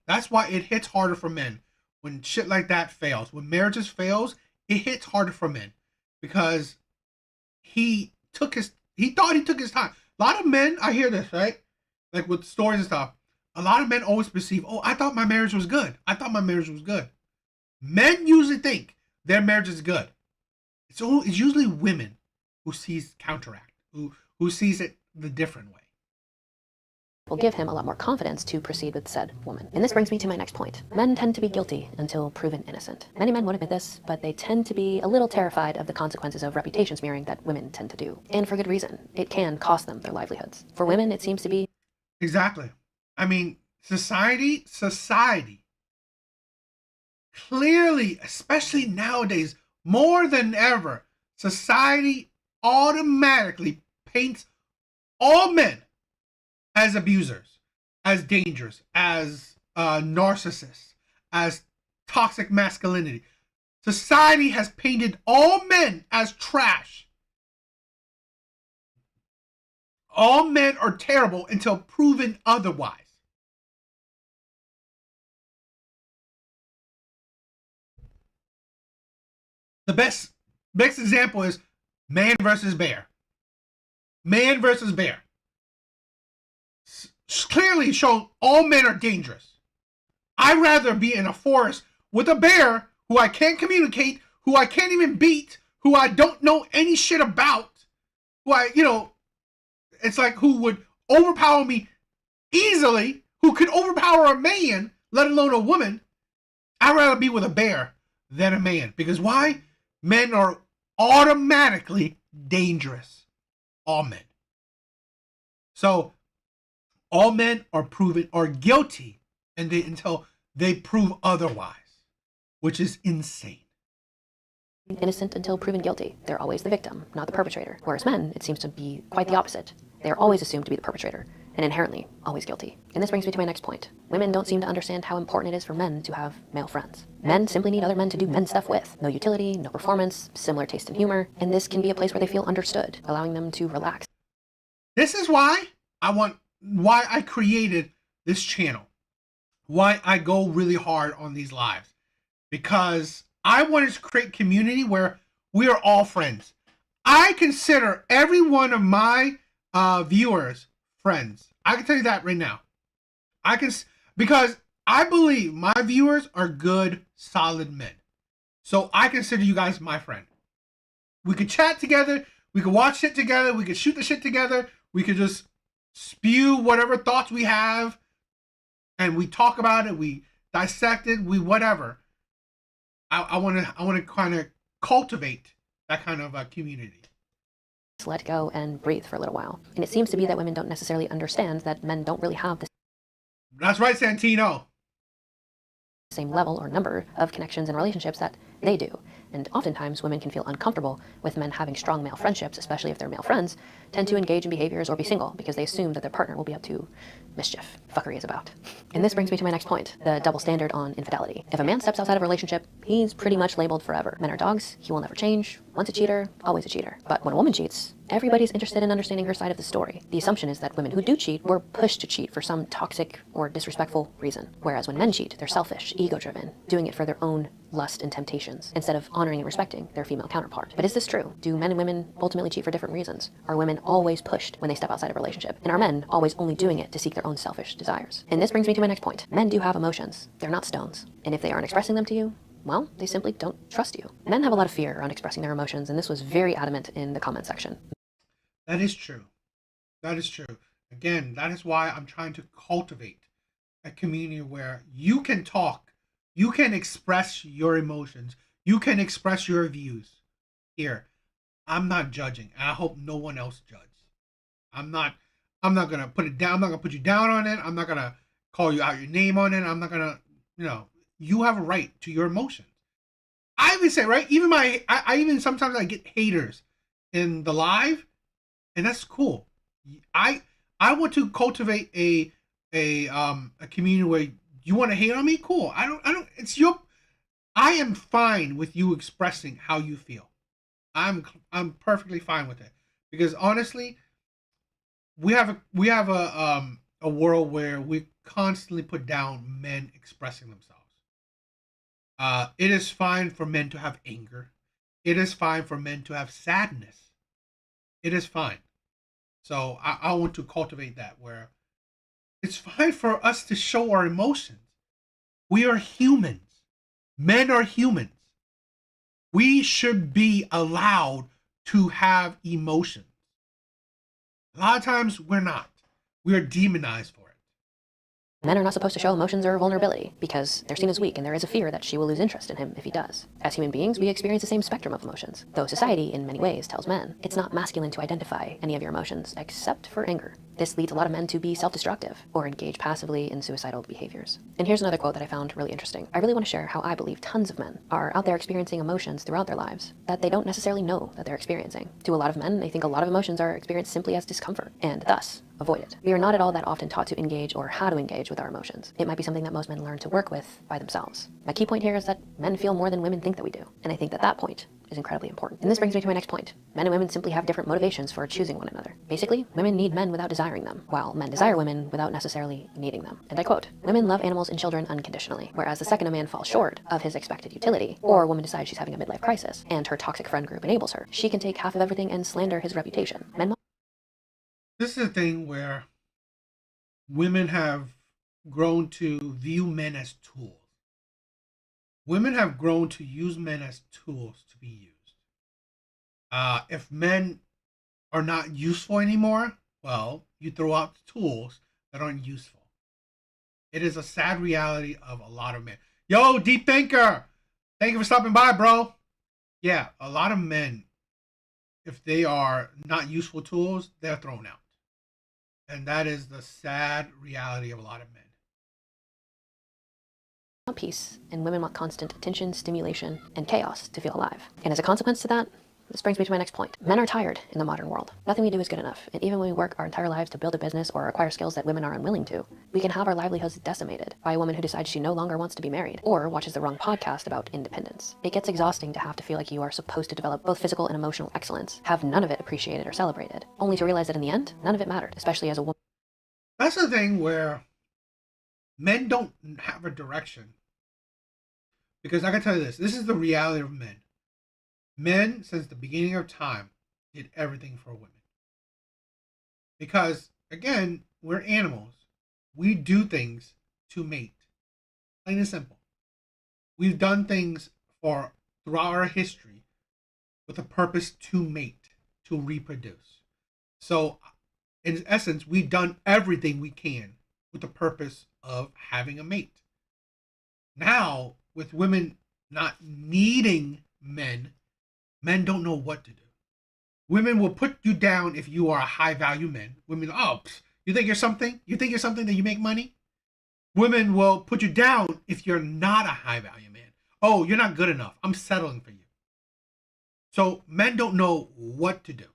That's why it hits harder for men when shit like that fails. When marriages fails, it hits harder for men because he thought he took his time. A lot of men, I hear this, right? Like with stories and stuff. A lot of men always perceive, I thought my marriage was good. Men usually think their marriage is good. It's usually women who sees counteract, who sees it the different way. will give him a lot more confidence to proceed with said woman. And this brings me to my next point. Men tend to be guilty until proven innocent. Many men won't admit this, but they tend to be a little terrified of the consequences of reputation smearing that women tend to do. And for good reason. It can cost them their livelihoods. For women, it seems to be... Exactly. I mean, society, clearly, especially nowadays, more than ever, society automatically paints all men as abusers, as dangerous, as narcissists, as toxic masculinity. Society has painted all men as trash. All men are terrible until proven otherwise. The best example is man versus bear. Man versus bear. Clearly show all men are dangerous. I'd rather be in a forest with a bear who I can't communicate, who I can't even beat, who I don't know any shit about, it's like who would overpower me easily, who could overpower a man, let alone a woman. I'd rather be with a bear than a man. Because why? Men are automatically dangerous. All men. So, all men are guilty until they prove otherwise, which is insane. Innocent until proven guilty. They're always the victim, not the perpetrator. Whereas men, it seems to be quite the opposite. They are always assumed to be the perpetrator, and inherently always guilty. And this brings me to my next point. Women don't seem to understand how important it is for men to have male friends. Men simply need other men to do men stuff with. No utility, no performance, similar taste in humor, and this can be a place where they feel understood, allowing them to relax. This is why I created this channel. Why I go really hard on these lives. Because I wanted to create community where we are all friends. I consider every one of my viewers friends. I can tell you that right now. Because I believe my viewers are good, solid men. So I consider you guys my friend. We could chat together. We could watch shit together. We could shoot the shit together. We could just spew whatever thoughts we have. And we talk about it. We dissect it. We whatever. I want to kind of cultivate that kind of community. Let go and breathe for a little while. And it seems to be that women don't necessarily understand that men don't really have this That's right, Santino. Same level or number of connections and relationships that they do. And oftentimes women can feel uncomfortable with men having strong male friendships, especially if their male friends tend to engage in behaviors or be single because they assume that their partner will be up to mischief. Fuckery is about. And this brings me to my next point, the double standard on infidelity. If a man steps outside of a relationship, he's pretty much labeled forever. Men are dogs, he will never change, once a cheater, always a cheater. But when a woman cheats, everybody's interested in understanding her side of the story. The assumption is that women who do cheat were pushed to cheat for some toxic or disrespectful reason. Whereas when men cheat, they're selfish, ego-driven, doing it for their own lust and temptations, instead of honoring and respecting their female counterpart. But is this true? Do men and women ultimately cheat for different reasons? Are women always pushed when they step outside of a relationship? And are men always only doing it to seek their own selfish desires? And this brings me to my next point. Men do have emotions. They're not stones. And if they aren't expressing them to you, well, they simply don't trust you. Men have a lot of fear around expressing their emotions, and this was very adamant in the comment section. That is true. That is true. Again, that is why I'm trying to cultivate a community where you can talk, you can express your emotions, you can express your views. Here, I'm not judging, and I hope no one else judges. I'm not gonna put it down. I'm not gonna put you down on it. I'm not gonna call you out your name on it. I'm not gonna, you have a right to your emotions. I even say, right, even I even sometimes I get haters in the live, and that's cool. I want to cultivate a community where you want to hate on me. Cool. I don't. It's your. I am fine with you expressing how you feel. I'm perfectly fine with it, because honestly, we have a world where we constantly put down men expressing themselves. It is fine for men to have anger. It is fine for men to have sadness. It is fine. So I want to cultivate that, where it's fine for us to show our emotions. We are humans. Men are humans. We should be allowed to have emotions. A lot of times we're not. We are demonized for it. Men are not supposed to show emotions or vulnerability because they're seen as weak, and there is a fear that she will lose interest in him if he does. As human beings, we experience the same spectrum of emotions, though society, in many ways, tells men it's not masculine to identify any of your emotions except for anger. This leads a lot of men to be self-destructive or engage passively in suicidal behaviors. And here's another quote that I found really interesting. I really want to share how I believe tons of men are out there experiencing emotions throughout their lives that they don't necessarily know that they're experiencing. To a lot of men, they think a lot of emotions are experienced simply as discomfort, and thus avoid it. We are not at all that often taught to engage or how to engage with our emotions. It might be something that most men learn to work with by themselves. My key point here is that men feel more than women think that we do, and I think that that point is incredibly important. And this brings me to my next point. Men and women simply have different motivations for choosing one another. Basically, women need men without desiring them, while men desire women without necessarily needing them. And I quote, "Women love animals and children unconditionally, whereas the second a man falls short of his expected utility, or a woman decides she's having a midlife crisis, and her toxic friend group enables her, she can take half of everything and slander his reputation. Men..." This is a thing where women have grown to view men as tools. Women have grown to use men as tools to be used. If men are not useful anymore, well, you throw out the tools that aren't useful. It is a sad reality of a lot of men. Yo, Deep Thinker! Thank you for stopping by, bro. Yeah, a lot of men, if they are not useful tools, they're thrown out. And that is the sad reality of a lot of men. Want peace, and women want constant attention, stimulation, and chaos to feel alive. And as a consequence to that, this brings me to my next point. Men are tired in the modern world. Nothing we do is good enough, and even when we work our entire lives to build a business or acquire skills that women are unwilling to, we can have our livelihoods decimated by a woman who decides she no longer wants to be married, or watches the wrong podcast about independence. It gets exhausting to have to feel like you are supposed to develop both physical and emotional excellence, have none of it appreciated or celebrated, only to realize that in the end, none of it mattered, especially as a woman. That's the thing where men don't have a direction. Because I can tell you this is the reality of men. Men, since the beginning of time, did everything for women. Because, again, we're animals. We do things to mate. Plain and simple. We've done things throughout our history with a purpose to mate, to reproduce. So, in essence, we've done everything we can with the purpose of having a mate. Now, with women not needing men, men don't know what to do. Women will put you down if you are a high value man. Women, you think you're something? You think you're something that you make money? women will put you down if you're not a high value man. Oh, you're not good enough. I'm settling for you. So men don't know what to do.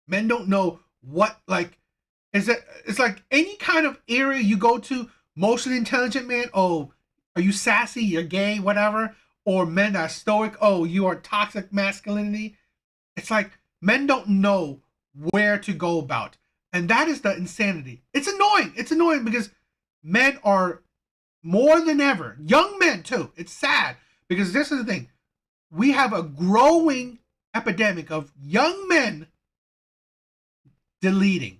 Men don't know what, like, it's like any kind of area you go to, mostly intelligent man, oh, are you sassy, you're gay, whatever, or men that are stoic, oh, you are toxic masculinity. It's like men don't know where to go about. And that is the insanity. It's annoying. It's annoying because men are more than ever, young men too. It's sad because this is the thing. We have a growing epidemic of young men deleting,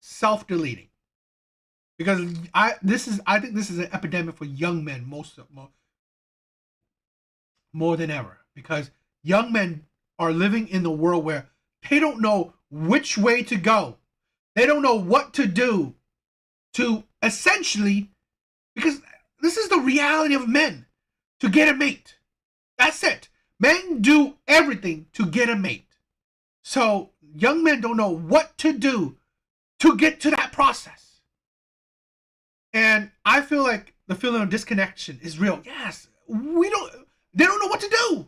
self-deleting. Because I think this is an epidemic for young men more than ever. Because young men are living in the world where they don't know which way to go. They don't know what to do to essentially, because this is the reality of men, to get a mate. That's it. Men do everything to get a mate. So young men don't know what to do to get to that process. And I feel like the feeling of disconnection is real. Yes, they don't know what to do.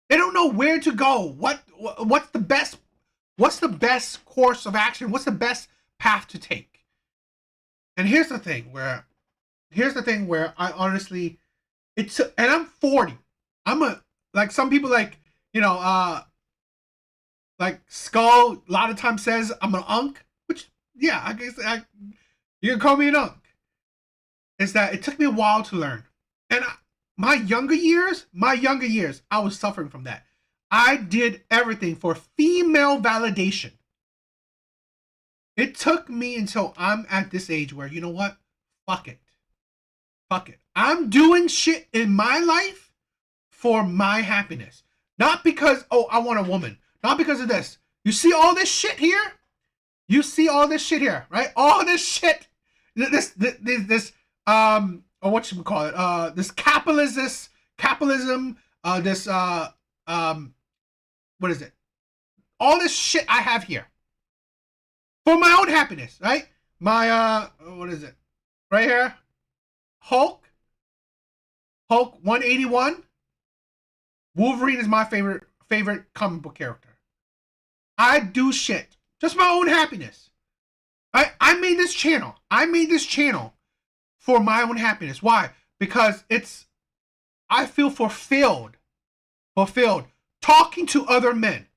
They don't know where to go. What's the best course of action? What's the best path to take? And here's the thing where I honestly, and I'm 40. Like some people like Skull a lot of times says I'm an unk, which yeah, I guess you can call me an unk. Is that it took me a while to learn. And my younger years, I was suffering from that. I did everything for female validation. It took me until I'm at this age where, you know what? Fuck it. I'm doing shit in my life for my happiness. Not because, oh, I want a woman. Not because of this. You see all this shit here? Right? All this shit. This or what should we call it? This capitalism, what is it? All this shit I have here for my own happiness, right? My, what is it? Right here, Hulk 181. Wolverine is my favorite comic book character. I do shit just my own happiness. I made this channel for my own happiness. Why? Because I feel fulfilled talking to other men,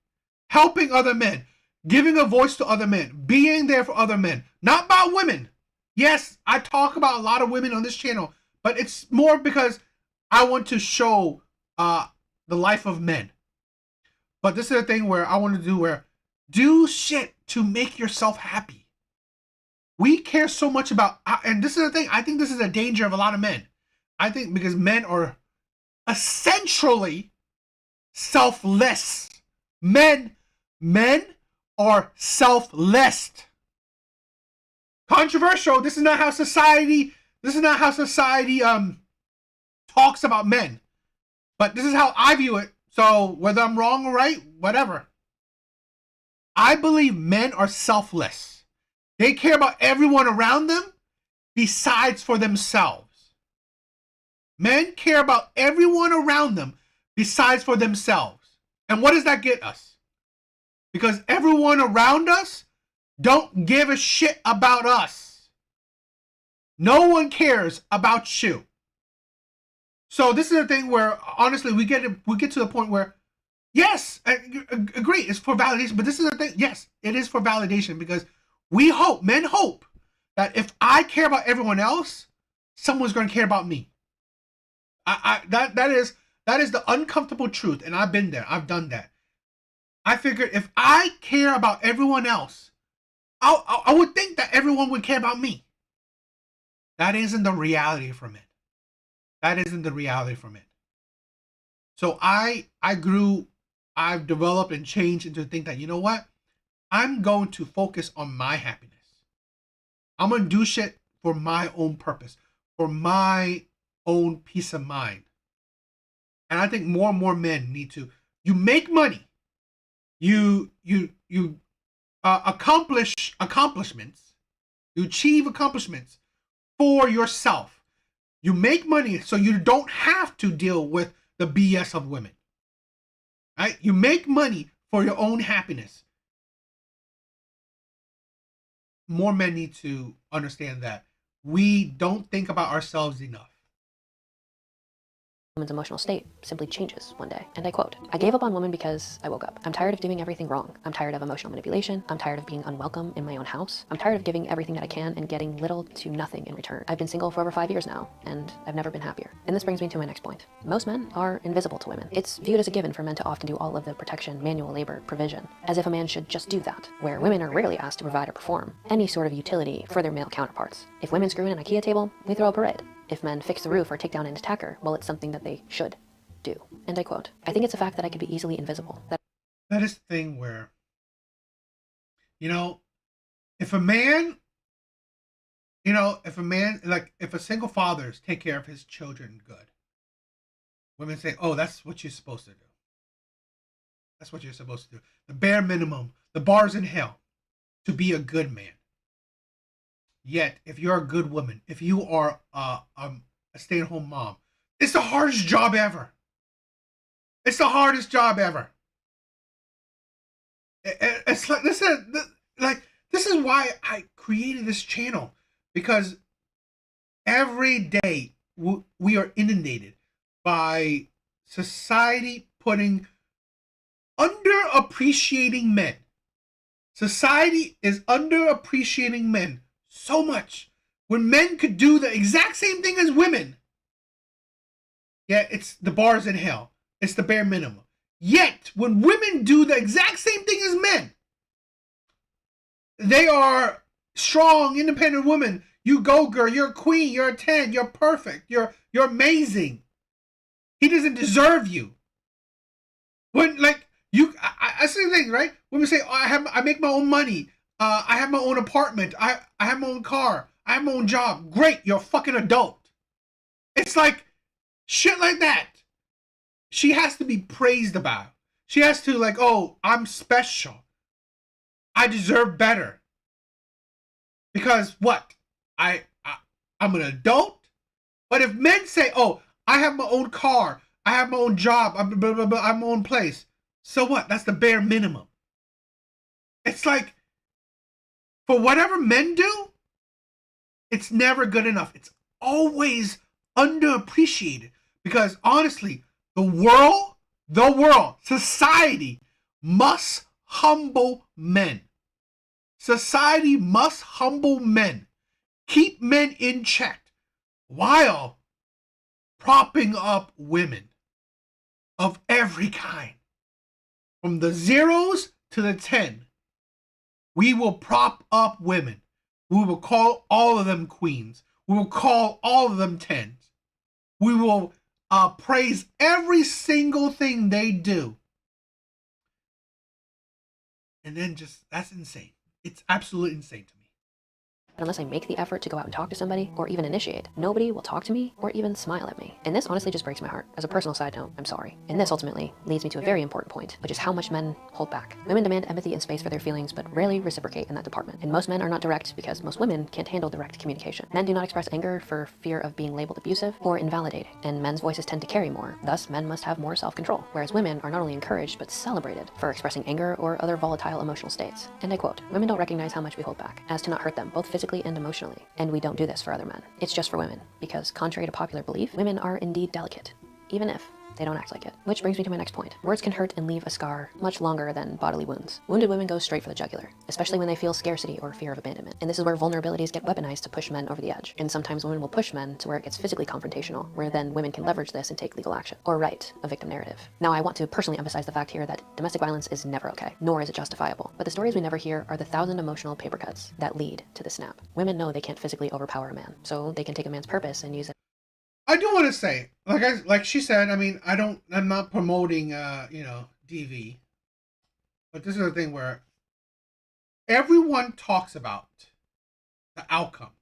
helping other men, giving a voice to other men, being there for other men, not about women. Yes, I talk about a lot of women on this channel, but it's more because I want to show the life of men. But this is a thing where I want to do shit to make yourself happy. We care so much about, and this is the thing, I think this is a danger of a lot of men. I think because men are essentially selfless. Men are selfless. Controversial. This is not how society talks about men. But this is how I view it. So whether I'm wrong or right, whatever. I believe men are selfless. They care about everyone around them besides for themselves. Men care about everyone around them besides for themselves. And what does that get us? Because everyone around us don't give a shit about us. No one cares about you. So this is a thing where honestly we get to the point where yes, I agree, it's for validation, but this is the thing, yes, it is for validation because men hope that if I care about everyone else, someone's going to care about me. That is the uncomfortable truth, and I've been there. I've done that. I figured if I care about everyone else, I would think that everyone would care about me. That isn't the reality for men. So I've developed and changed into think that, you know what? I'm going to focus on my happiness. I'm going to do shit for my own purpose, for my own peace of mind. And I think more and more men need to, you make money, you accomplish accomplishments, you achieve accomplishments for yourself. You make money so you don't have to deal with the BS of women. Right? You make money for your own happiness. More men need to understand that we don't think about ourselves enough. Woman's emotional state simply changes one day. And I quote, "I gave up on women because I woke up. I'm tired of doing everything wrong. I'm tired of emotional manipulation. I'm tired of being unwelcome in my own house. I'm tired of giving everything that I can and getting little to nothing in return. I've been single for over 5 years now, and I've never been happier." And this brings me to my next point. Most men are invisible to women. It's viewed as a given for men to often do all of the protection, manual labor, provision, as if a man should just do that, where women are rarely asked to provide or perform any sort of utility for their male counterparts. If women screw in an IKEA table, we throw a parade. If men fix the roof or take down an attacker, well, it's something that they should do. And I quote, "I think it's a fact that I could be easily invisible." That is the thing where, if a man, if a single father's take care of his children good, women say, oh, that's what you're supposed to do. That's what you're supposed to do. The bare minimum, the bar's in hell to be a good man. Yet, if you're a good woman, if you are a stay-at-home mom, it's the hardest job ever. It's the hardest job ever. It's like this is why I created this channel, because every day we are inundated by society putting underappreciating men. Society is underappreciating men so much when men could do the exact same thing as women. Yeah, it's the bars in hell. It's the bare minimum. Yet, when women do the exact same thing as men, they are strong, independent women. You go, girl. You're a queen. You're a 10. You're perfect. You're amazing. He doesn't deserve you. When I say the thing, right? Women say, oh, I make my own money. I have my own apartment. I have my own car. I have my own job. Great, you're a fucking adult. It's like shit like that. She has to be praised about. She has to oh, I'm special. I deserve better. Because what? I'm an adult? But if men say, oh, I have my own car, I have my own job, I have my own place, so what? That's the bare minimum. It's like, for whatever men do, it's never good enough. It's always underappreciated. Because honestly, the world, society must humble men. Society must humble men. Keep men in check while propping up women of every kind. From the 0s to the 10. We will prop up women. We will call all of them queens. We will call all of them 10s. We will praise every single thing they do. And then that's insane. It's absolutely insane to me. But unless I make the effort to go out and talk to somebody, or even initiate, nobody will talk to me or even smile at me. And this honestly just breaks my heart. As a personal side note, I'm sorry. And this ultimately leads me to a very important point, which is how much men hold back. Women demand empathy and space for their feelings, but rarely reciprocate in that department. And most men are not direct because most women can't handle direct communication. Men do not express anger for fear of being labeled abusive or invalidating, and men's voices tend to carry more. Thus, men must have more self-control, whereas women are not only encouraged, but celebrated for expressing anger or other volatile emotional states. And I quote, "Women don't recognize how much we hold back, as to not hurt them, both physically and emotionally. And we don't do this for other men. It's just for women, because contrary to popular belief, women are indeed delicate, even if they don't act like it." Which brings me to my next point. Words can hurt and leave a scar much longer than bodily wounds. Wounded women go straight for the jugular, especially when they feel scarcity or fear of abandonment. And this is where vulnerabilities get weaponized to push men over the edge. And sometimes women will push men to where it gets physically confrontational, where then women can leverage this and take legal action, or write a victim narrative. Now, I want to personally emphasize the fact here that domestic violence is never okay, nor is it justifiable. But the stories we never hear are the 1,000 emotional paper cuts that lead to the snap. Women know they can't physically overpower a man, so they can take a man's purpose and use it. I do want to say, like she said, I mean, I'm not promoting, DV, but this is the thing where everyone talks about the outcome.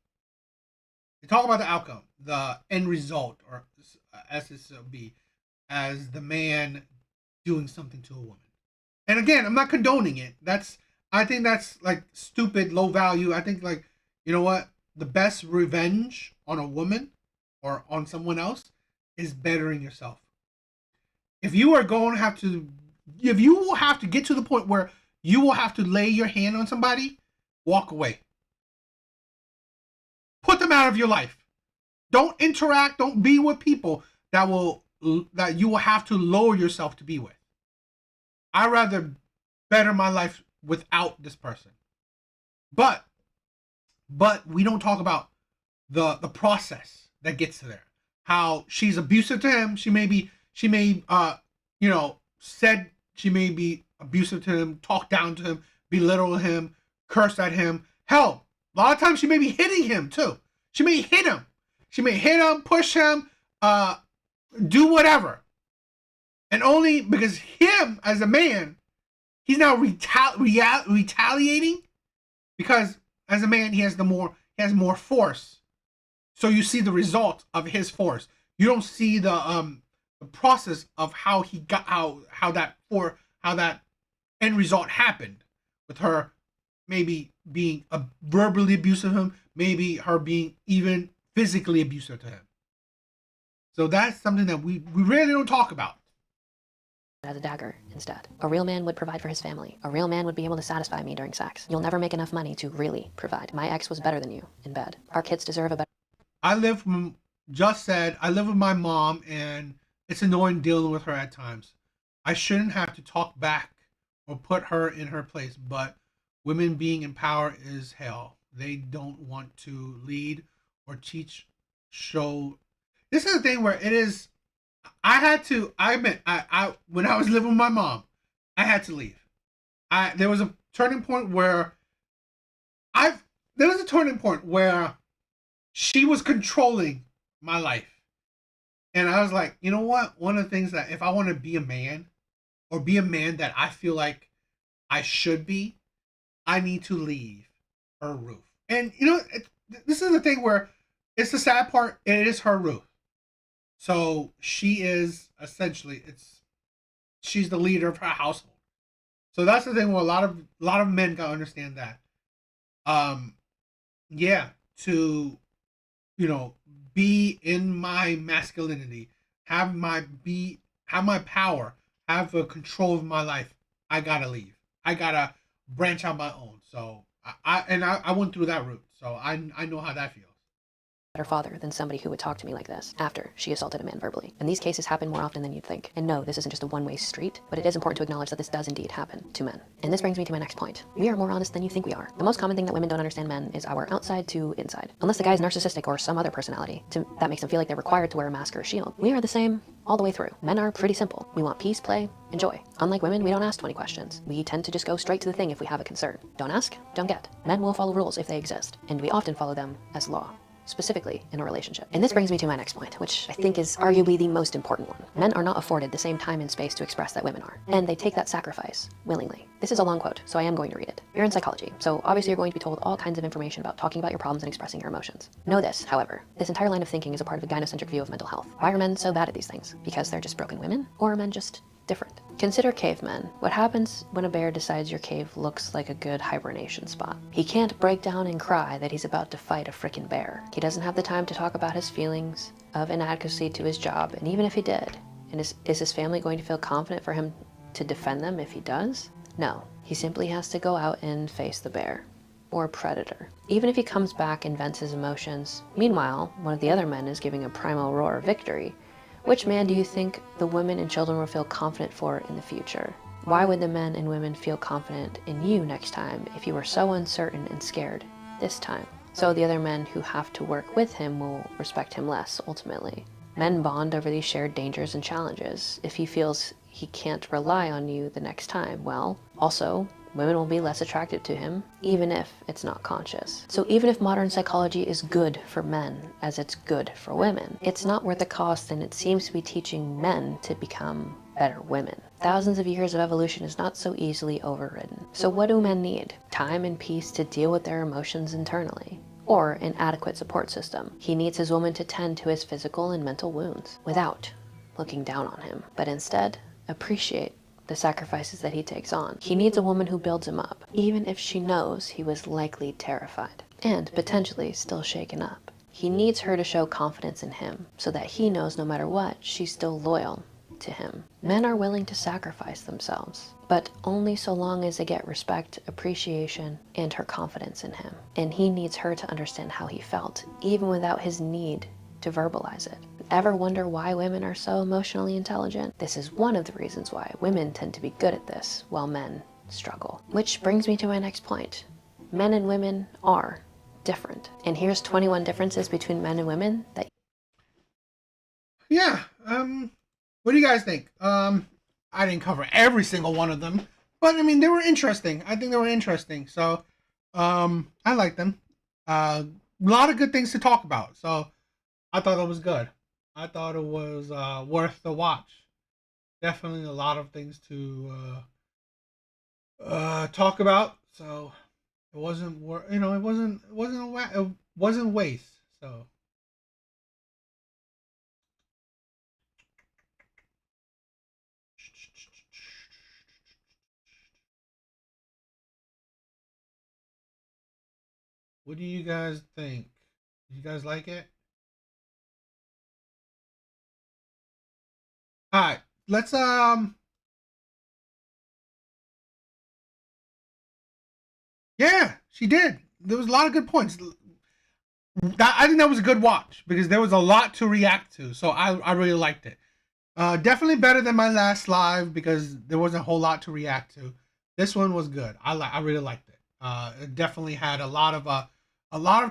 They talk about the outcome, the end result, or as this will be, as the man doing something to a woman. And again, I'm not condoning it. I think that's like stupid, low value. I think you know what? the best revenge on a woman or on someone else is bettering yourself. If you are going to have to, if you will have to get to the point where you will have to lay your hand on somebody, walk away. Put them out of your life. Don't interact, don't be with people that you will have to lower yourself to be with. I'd rather better my life without this person. But we don't talk about the process that gets to there. How she's abusive to him. She may be abusive to him, talk down to him, belittle him, curse at him. Hell, a lot of times she may be hitting him too. She may hit him. She may hit him, push him, do whatever. And only because him as a man, he's now retaliating, because as a man he has more force. So you see the result of his force. You don't see the process of how he got how that end result happened, with her maybe being verbally abusive to him, maybe her being even physically abusive to him. So that's something that we really don't talk about. As a dagger instead. A real man would provide for his family. A real man would be able to satisfy me during sex. You'll never make enough money to really provide. My ex was better than you in bed. Our kids deserve a better... I live with my mom, and it's annoying dealing with her at times. I shouldn't have to talk back or put her in her place, but women being in power is hell. They don't want to lead or teach, show. This is the thing where it is, when I was living with my mom, I had to leave. There was a turning point where she was controlling my life. And I was like, you know what? One of the things that if I want to be a man, or be a man that I feel like I should be, I need to leave her roof. And you know, this is the thing where it's the sad part. It is her roof. So she is essentially, she's the leader of her household. So that's the thing where a lot of men gotta understand that. To be in my masculinity, have my power, have a control of my life, I gotta leave. I gotta branch out my own. So I went through that route, so I know how that feels. better father than somebody who would talk to me like this after she assaulted a man verbally. And these cases happen more often than you'd think. And no, this isn't just a one-way street, but it is important to acknowledge that this does indeed happen to men. And this brings me to my next point. We are more honest than you think we are. The most common thing that women don't understand men is our outside to inside. Unless the guy is narcissistic or some other personality that makes them feel like they're required to wear a mask or a shield. We are the same all the way through. Men are pretty simple. We want peace, play, and joy. Unlike women, we don't ask 20 questions. We tend to just go straight to the thing if we have a concern. Don't ask, don't get. Men will follow rules if they exist, and we often follow them as law, specifically in a relationship. And this brings me to my next point, which I think is arguably the most important one. Men are not afforded the same time and space to express that women are, and they take that sacrifice willingly. This is a long quote, so I am going to read it. You're in psychology, so obviously you're going to be told all kinds of information about talking about your problems and expressing your emotions. Know this, however, this entire line of thinking is a part of a gynocentric view of mental health. Why are men so bad at these things? Because they're just broken women? Or are men just different? Consider cavemen. What happens when a bear decides your cave looks like a good hibernation spot? He can't break down and cry that he's about to fight a frickin' bear. He doesn't have the time to talk about his feelings of inadequacy to his job, and even if he did, and is his family going to feel confident for him to defend them if he does? No, he simply has to go out and face the bear. Or predator. Even if he comes back and vents his emotions, meanwhile, one of the other men is giving a primal roar of victory, which man do you think the women and children will feel confident for in the future? Why would the men and women feel confident in you next time if you were so uncertain and scared this time? So the other men who have to work with him will respect him less, ultimately. Men bond over these shared dangers and challenges. If he feels he can't rely on you the next time, well, also, women will be less attracted to him, even if it's not conscious. So even if modern psychology is good for men, as it's good for women, it's not worth the cost, and it seems to be teaching men to become better women. Thousands of years of evolution is not so easily overridden. So what do men need? Time and peace to deal with their emotions internally. Or an adequate support system. He needs his woman to tend to his physical and mental wounds without looking down on him, but instead appreciate the sacrifices that he takes on. He needs a woman who builds him up, even if she knows he was likely terrified. and potentially still shaken up. He needs her to show confidence in him so that he knows no matter what, she's still loyal to him. Men are willing to sacrifice themselves, but only so long as they get respect, appreciation, and her confidence in him. And he needs her to understand how he felt, even without his need to verbalize it. Ever wonder why women are so emotionally intelligent? This is one of the reasons why women tend to be good at this, while men struggle. Which brings me to my next point. Men and women are different. And here's 21 differences between men and women that... Yeah, what do you guys think? I didn't cover every single one of them, but I mean, they were interesting. I think they were interesting. So, I like them. A lot of good things to talk about. So, I thought it was good. I thought it was worth the watch. Definitely a lot of things to talk about. So, it wasn't it wasn't waste. So. What do you guys think? Do you guys like it? All right, let's yeah, she did. There was a lot of good points. I think that was a good watch because there was a lot to react to. So I really liked it. Definitely better than my last live because there wasn't a whole lot to react to. This one was good. I really liked it. It definitely had a lot of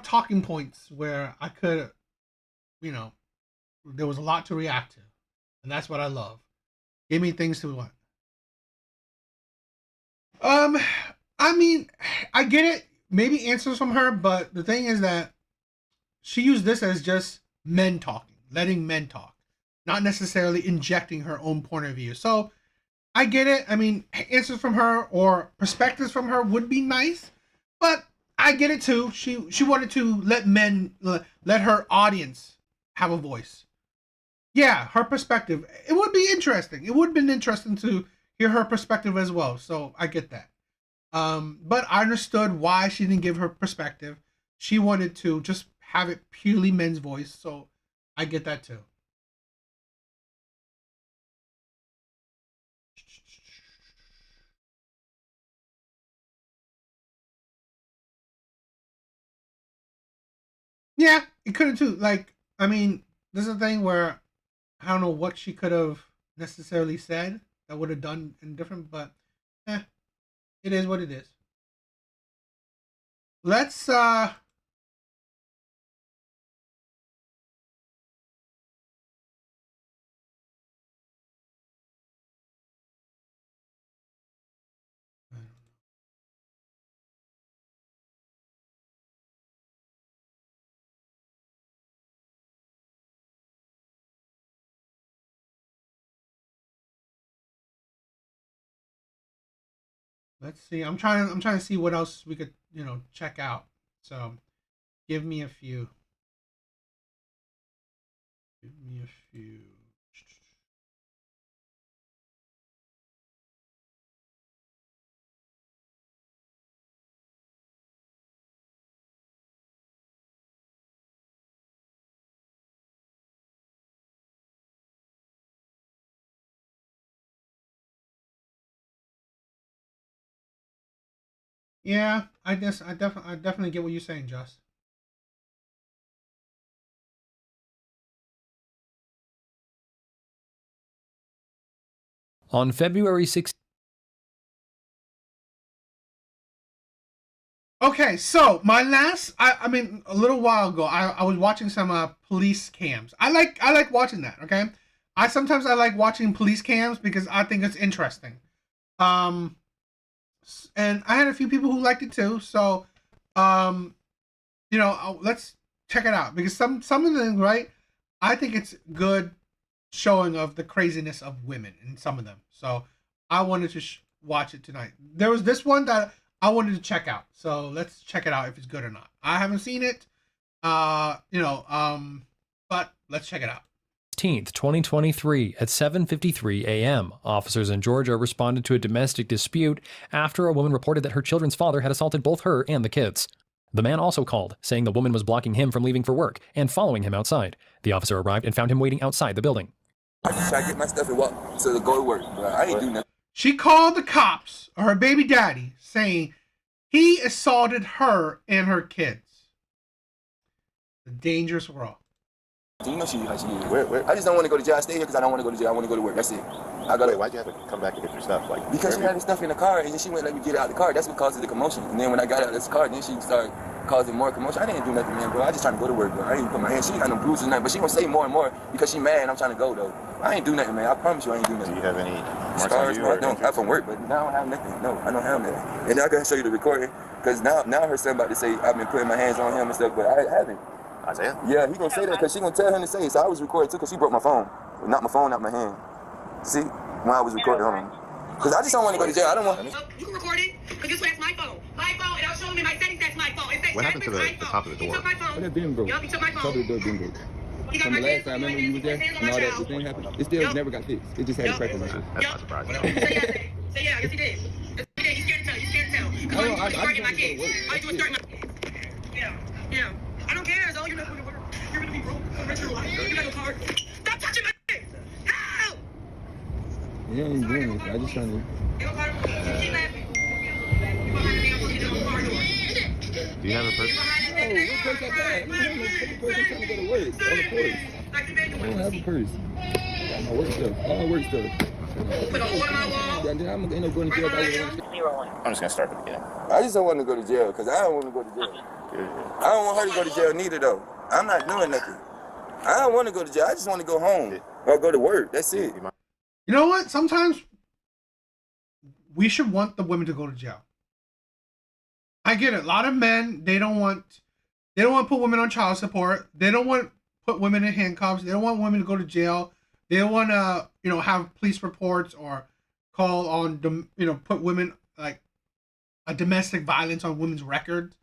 talking points where I could, there was a lot to react to, and that's what I love. Give me things to what. I mean, I get it. Maybe answers from her, but the thing is that she used this as just men talking, letting men talk, not necessarily injecting her own point of view. So I get it. I mean, answers from her or perspectives from her would be nice, but I get it too. She wanted to let her audience have a voice. Yeah, her perspective. It would be interesting. It would have been interesting to hear her perspective as well. So I get that. But I understood why she didn't give her perspective. She wanted to just have it purely men's voice. So I get that too. Yeah, it could have too. Like, I mean, this is a thing where I don't know what she could have necessarily said that would have done in different, but it is what it is. Let's see. I'm trying to see what else we could, check out. So, give me a few. Give me a few. Yeah, I definitely get what you're saying, Just. On February 16th. Okay, so my last, I mean, a little while ago, I was watching some police cams. I like watching that. Okay, sometimes I like watching police cams because I think it's interesting. And I had a few people who liked it too. So, let's check it out because some of them, right? I think it's good showing of the craziness of women in some of them. So I wanted to watch it tonight. There was this one that I wanted to check out. So let's check it out if it's good or not. I haven't seen it, but let's check it out. 2023 at 7:53 a.m. Officers in Georgia responded to a domestic dispute after a woman reported that her children's father had assaulted both her and the kids. The man also called, saying the woman was blocking him from leaving for work and following him outside. The officer arrived and found him waiting outside the building. I just try to get my stuff and walk to go to work. But I ain't do nothing. She called the cops, her baby daddy, saying he assaulted her and her kids. The dangerous world. You know she is. Where? I just don't want to go to jail. I stay here because I don't want to go to jail. I want to go to work. That's it. Why'd you have to come back to get your stuff? Like, because she had the stuff in the car and then she wouldn't let me get out of the car. That's what caused the commotion. And then when I got out of this car, then she started causing more commotion. I didn't do nothing, man, bro. I just trying to go to work, bro. I didn't put my hand. She ain't got no bruises or nothing, but she gonna say more and more because she mad and I'm trying to go though. I ain't do nothing, man. I promise you I ain't do nothing. Do you have any scars? No, I don't. I'm from work, but now I don't have nothing. No, I don't have nothing. And I can show you the recording because now her son about to say I've been putting my hands on him and stuff, but I haven't. Isaiah? Yeah, he gonna say that because she gonna tell him to say it. So I was recording too because she broke my phone. Knocked my phone out my hand. See? When I was recording on him. Because I just don't want to go to jail. I don't want... You can record it because this way it's my phone. My phone, and I'll show him in my settings that's my phone. What happened to the top of the door? He took my phone. That didn't broke. Yup, he took my phone. Top of the door didn't broke. From the last time, remember when you was there and all that thing happened? It still never got fixed. It just had a crack on it. That's not surprising. Say yeah, yes he did. Yes he did. You scared to tell. You scared to tell. Because all you do is start my kids. All you do is start my kids. Yeah. I don't care, though. You're not going to work. You're going to be broke for the rest of your life. You got no car. Stop touching my kids. Help! Yeah, I ain't doing it. I just trying to... Keep laughing. Do you have a purse? Oh, what purse I got? I don't have no purse. I'm trying to go to work. On the course. I don't have a purse. I got my work stuff. All work stuff. Put a hole in my wall. I'm ain't no going to jail. I'm just going to start from the beginning. I just don't want to go to jail because I don't want to go to jail. I don't want her to go to jail neither, though. I'm not doing nothing. I don't want to go to jail. I just want to go home or go to work. That's it. You know what? Sometimes we should want the women to go to jail. I get it. A lot of men, they don't want to put women on child support. They don't want to put women in handcuffs. They don't want women to go to jail. They don't want to, have police reports or call on, put women like a domestic violence on women's records.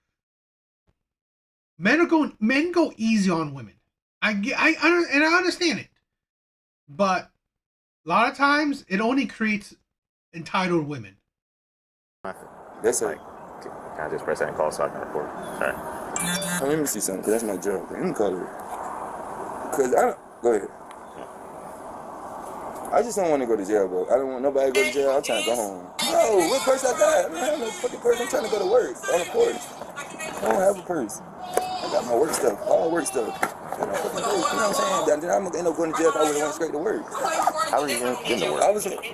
Men go easy on women. I understand it, but a lot of times it only creates entitled women. That's it. Can I just press that and call so I can record? Sorry. Let me see something, because that's my job. Let me call it. Because I don't... Go ahead. I just don't want to go to jail, bro. I don't want nobody to go to jail. I'm trying to go home. No, what purse I got? I don't have no fucking purse. I'm trying to go to work. On a course. I don't have a purse. I got my work stuff. All work stuff. You know what I'm saying? Then I'm going to end up going to jail if I would have went straight to work. How are you going to get to work?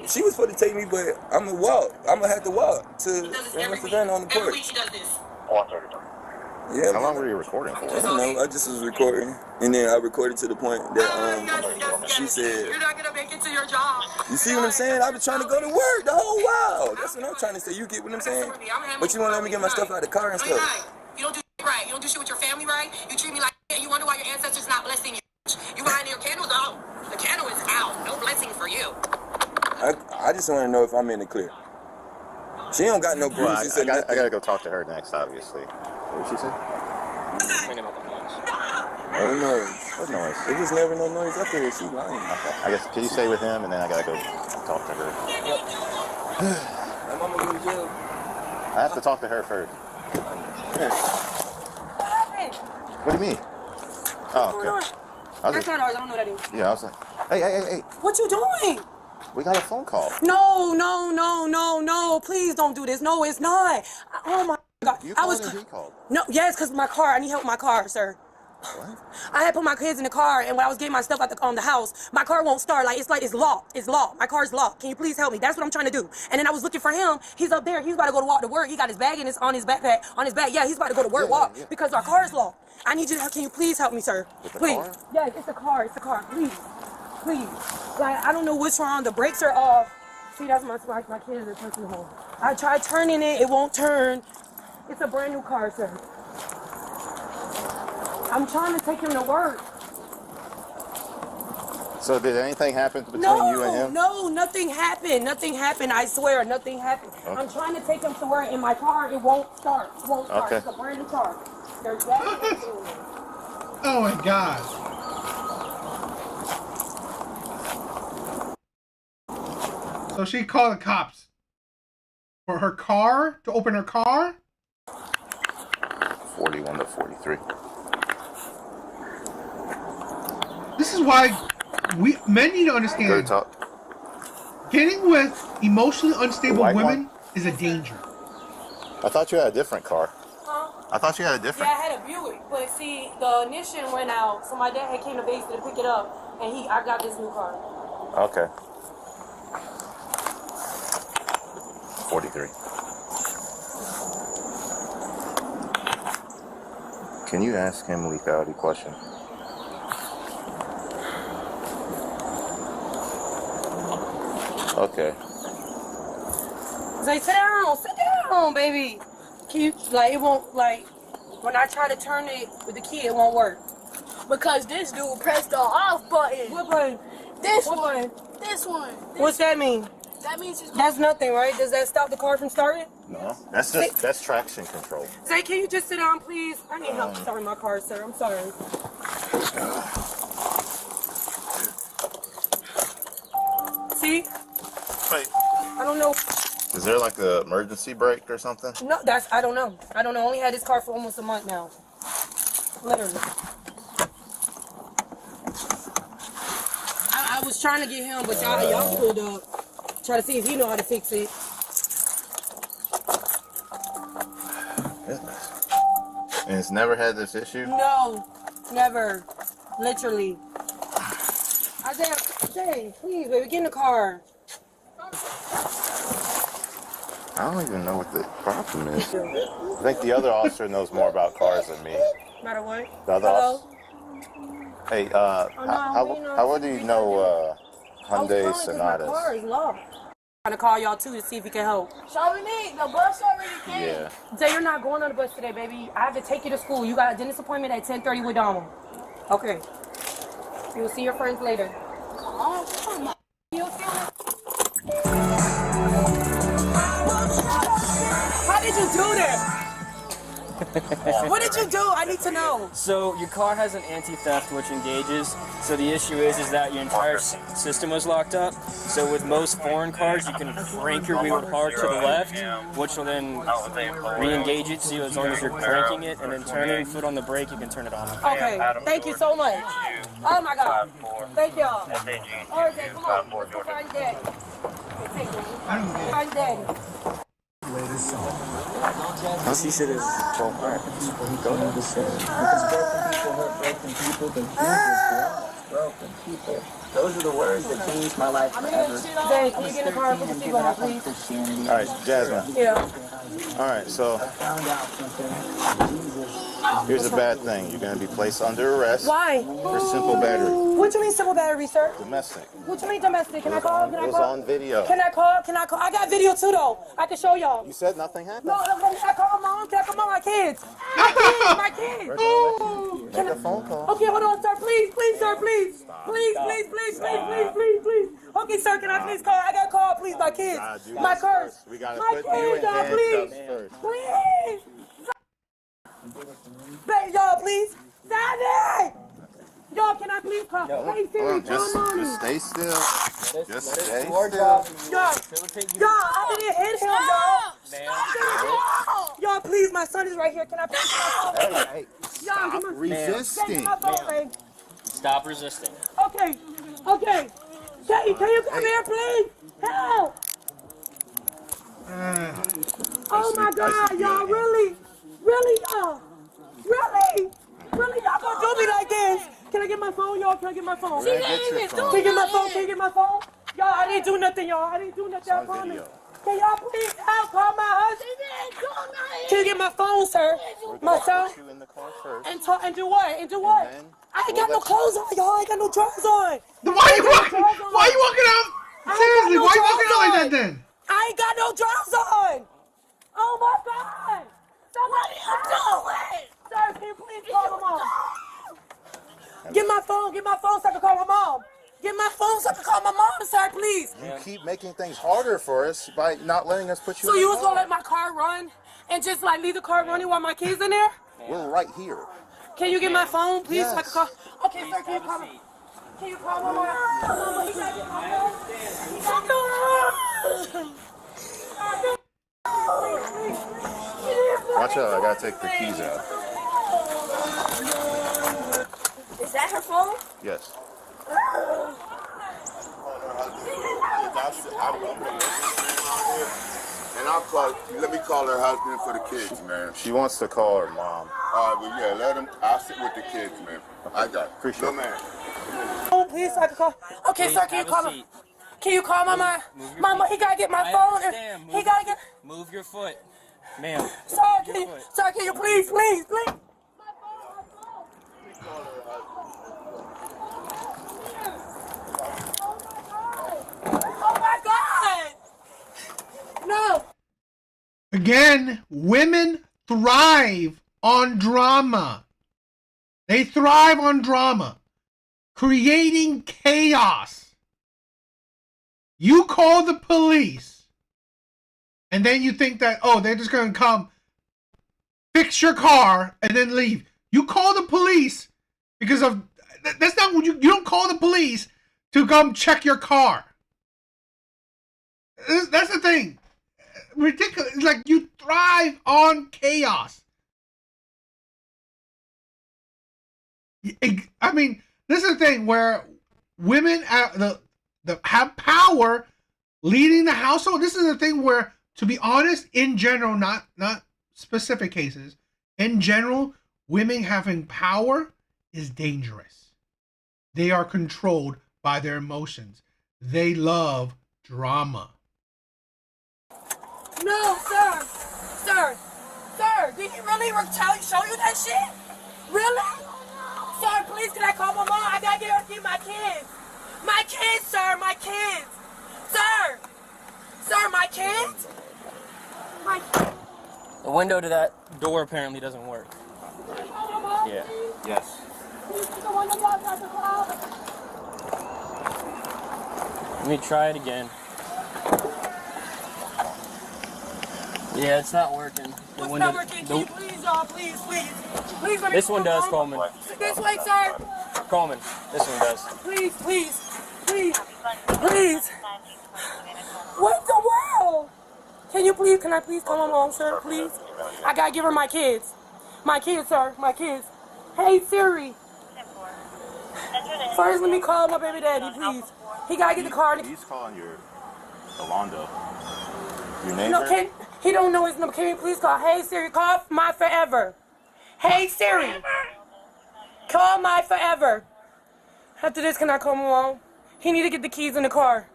She was supposed to take me, but I'm going to walk. I'm going to have to walk to Savannah on the porch. Yeah. How long were you recording for? I don't know. I just was recording. And then I recorded to the point that she said... You're not going to make it to your job. You see what I'm saying? I've been trying to go to work the whole while. That's what I'm trying to say. You get what I'm saying? But you won't let me get my stuff out of the car and stuff. You don't do shit right. You don't do shit with your family right. You treat me like shit. You wonder why your ancestors not blessing you. You behind your candles out. The candle is out. No blessing for you. I just want to know if I'm in the clear. She don't got no bruises. I got to go talk to her next, obviously. What did she say? I don't know. What noise? There was never no noise up there. She's lying. Okay. I guess, can you stay with him and then I got to go talk to her? My mama go to jail. I have to talk to her first. What do you mean? Oh, okay. That's not ours. I don't know what that is. Yeah, I was like, hey. What you doing? We got a phone call. No. Please don't do this. No, it's not. Oh, my God. You called and he called? No, yes, because my car. I need help with my car, sir. What? I had put my kids in the car, and when I was getting my stuff out the house, my car won't start. It's locked. It's locked. My car's locked. Can you please help me? That's what I'm trying to do. And then I was looking for him. He's up there. He's about to go to walk to work. He got his bag on his backpack, on his back. Yeah, he's about to go to work, because our car's locked. I need you to, can you please help me, sir? Please. Car? Yeah, it's the car. Please. Like, I don't know what's wrong. The brakes are off. See, that's my kids are taking home. I tried turning it. It won't turn. It's a brand new car, sir. I'm trying to take him to work. So did anything happen between you and him? No, nothing happened. I swear, nothing happened. Okay. I'm trying to take him to work in my car. It won't start. Okay. It's a brand new car. There's that. Oh my God. So she called the cops for her car, to open her car? 41 to 43. This is why men need to Go understand. talk. Getting with emotionally unstable White women one? is a danger. I thought you had a different car. I thought you had a Yeah, different. I had a Buick, but see, the ignition went out, so my dad had came to Basin to pick it up, and I got this new car. Okay. 43. Can you ask him a legality question? Okay. Say, sit down, baby. Can you, like, it won't, like, when I try to turn it with the key, it won't work. Because this dude pressed the off button. What button? This What one. button? This one. What's that mean? That means it's That's nothing, right? Does that stop the car from starting? No. That's traction control. Say, can you just sit down, please? I need help starting my car, sir. I'm sorry. See? Wait. I don't know. Is there like an emergency brake or something? No, I don't know. I only had this car for almost a month now. Literally. I was trying to get him, but y'all pulled up. Try to see if he know how to fix it. Goodness. And it's never had this issue? No, never. Literally. Jay, please, baby, get in the car. I don't even know what the problem is. I think the other officer knows more about cars than me. Matter what? The other Hello? officer. Hey, how well do you know Hyundai My car Sonatas? is locked. I'm trying to call y'all too to see if you can help. Dominique, the bus already came. Yeah. Jay, you're not going on the bus today, baby. I have to take you to school. You got a dentist appointment at 10:30 with Donald. Okay. You will see your friends later. Come on. You feel it? How did you do that? What did you do? I need to know. So your car has an anti-theft which engages. So the issue is that your entire system was locked up. So with most foreign cars, you can crank your wheel hard to the left, which will then re-engage it. So as long as you're cranking it and then turning foot on the brake, you can turn it on. Okay. Thank you so much. Oh my God. Thank y'all. All right, Jay, come on. Let's go find Daddy. Find Daddy. He said it's all right. Go ahead and say because broken people hurt broken people, but Jesus broken people. Those are the words that changed my life forever. Jay, can you get in the car and put the seatbelt on, please? All right, Jasmine. Yeah. All right, so here's a bad thing. You're going to be placed under arrest. Why? For simple battery. What you mean simple battery, sir? Domestic. What you mean domestic? Can I call? It was on video. Can I call? I got video too, though. I can show y'all. You said nothing happened. No, can I call my mom? Can I call my kids? My kids. Make a phone call. Okay, hold on, sir. Please, sir, please. Please. Okay, sir, can I please call? I got to call, please, my kids. My cars. We got to My put you in kids, y'all, please. handcuffs first. Please. Baby, y'all, please. Stop it. Y'all, can I please call? Hey, Siri, Just mommy. stay still. Just stay still. Y'all, I didn't hit him, y'all. Y'all, please, my son is right here. Can I please call? Hey, Y'all, stop resisting. Stop resisting. Okay. Can you come here, please? Help! Oh my God, y'all, really, y'all, really, y'all gonna do me like this? Can I get my phone, y'all? Can I get my phone? Can I get your phone? Can you get my phone? Y'all, I didn't do nothing, y'all. I promise. Can y'all please help? Call my husband. Can you get my phone, sir? My son. You in the car first. And do what? I ain't got no clothes on, y'all. I ain't got no drawers on. Why you walking out? Seriously, why you walking out like that then? I ain't got no drawers on. Oh my God. Somebody help me. Sir, can you please call my mom? Get my phone so I can call my mom. Get my phone so I can call my mom, sir, please. You keep making things harder for us by not letting us put you in So the you was car. gonna let my car run and just like leave the car running while my kids in there? We're right here. Can you get my phone, please, so I Yes. can call? Okay, sir, can you call me? Can you call my mom? He gotta get my phone. Watch out, I gotta take the keys out. Is that her phone? Yes. And I'll call. Let me call her husband for the kids, man. She wants to call her mom. All right, well, yeah, let him. I'll sit with the kids, man. I got it. Appreciate No, it. man. Oh, please, I can call. Okay, Please sir, can you have a call seat. Can you call my mom? Move your Mama, feet. he gotta get my I phone. understand. He gotta get. Move your foot. Ma'am. Sir, can you please, please, please? Oh my God! No. Again, women thrive on drama. They thrive on drama, creating chaos. You call the police, and then you think that, oh, they're just going to come fix your car and then leave. You call the police because of, that's not what you don't call the police to come check your car. That's the thing. Ridiculous. It's like you thrive on chaos. I mean, this is the thing where women have power leading the household. This is the thing where, to be honest, in general, not specific cases, in general, women having power is dangerous. They are controlled by their emotions. They love drama. No, sir. Sir, did he really show you that shit? Really? Sir, please, can I call my mom? I gotta get her to see my kids. My kids, sir, my kids. Sir, my kids? The window to that door apparently doesn't work. Yeah. Yes. Let me try it again. Yeah, it's not working. The What's window, not working? Can you please, y'all, please. Please let me this one does, call Coleman. This way, sir. Coleman, this one does. Please. What the world? Can I please call my mom, sir, please? I gotta give her my kids. My kids, sir, my kids. Hey, Siri. First, let me call my baby daddy, please. He gotta get the car. He's calling your Alonda. Your neighbor? No, he don't know his number. Can you please call? Hey, Siri, call my forever. Hey, Siri. Call my forever. After this, can I call my mom? He need to get the keys in the car.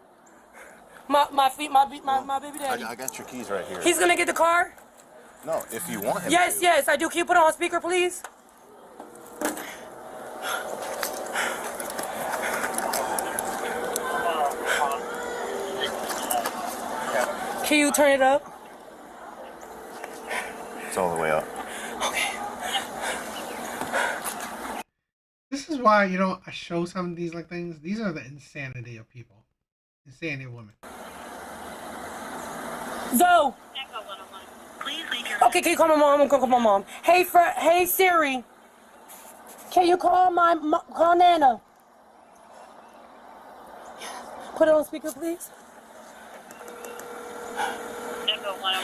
My baby daddy. I got your keys right here. He's gonna get the car? No, if you want him Yes, to. yes, I do. Can you put it on speaker, please? Can you turn it up? It's all the way up. Okay. This is why, I show some of these things. These are the insanity of people. Insanity of women. Zoe. Okay, can you call my mom? I'm gonna call my mom. Hey Siri. Can you call call Nana? Put it on speaker, please.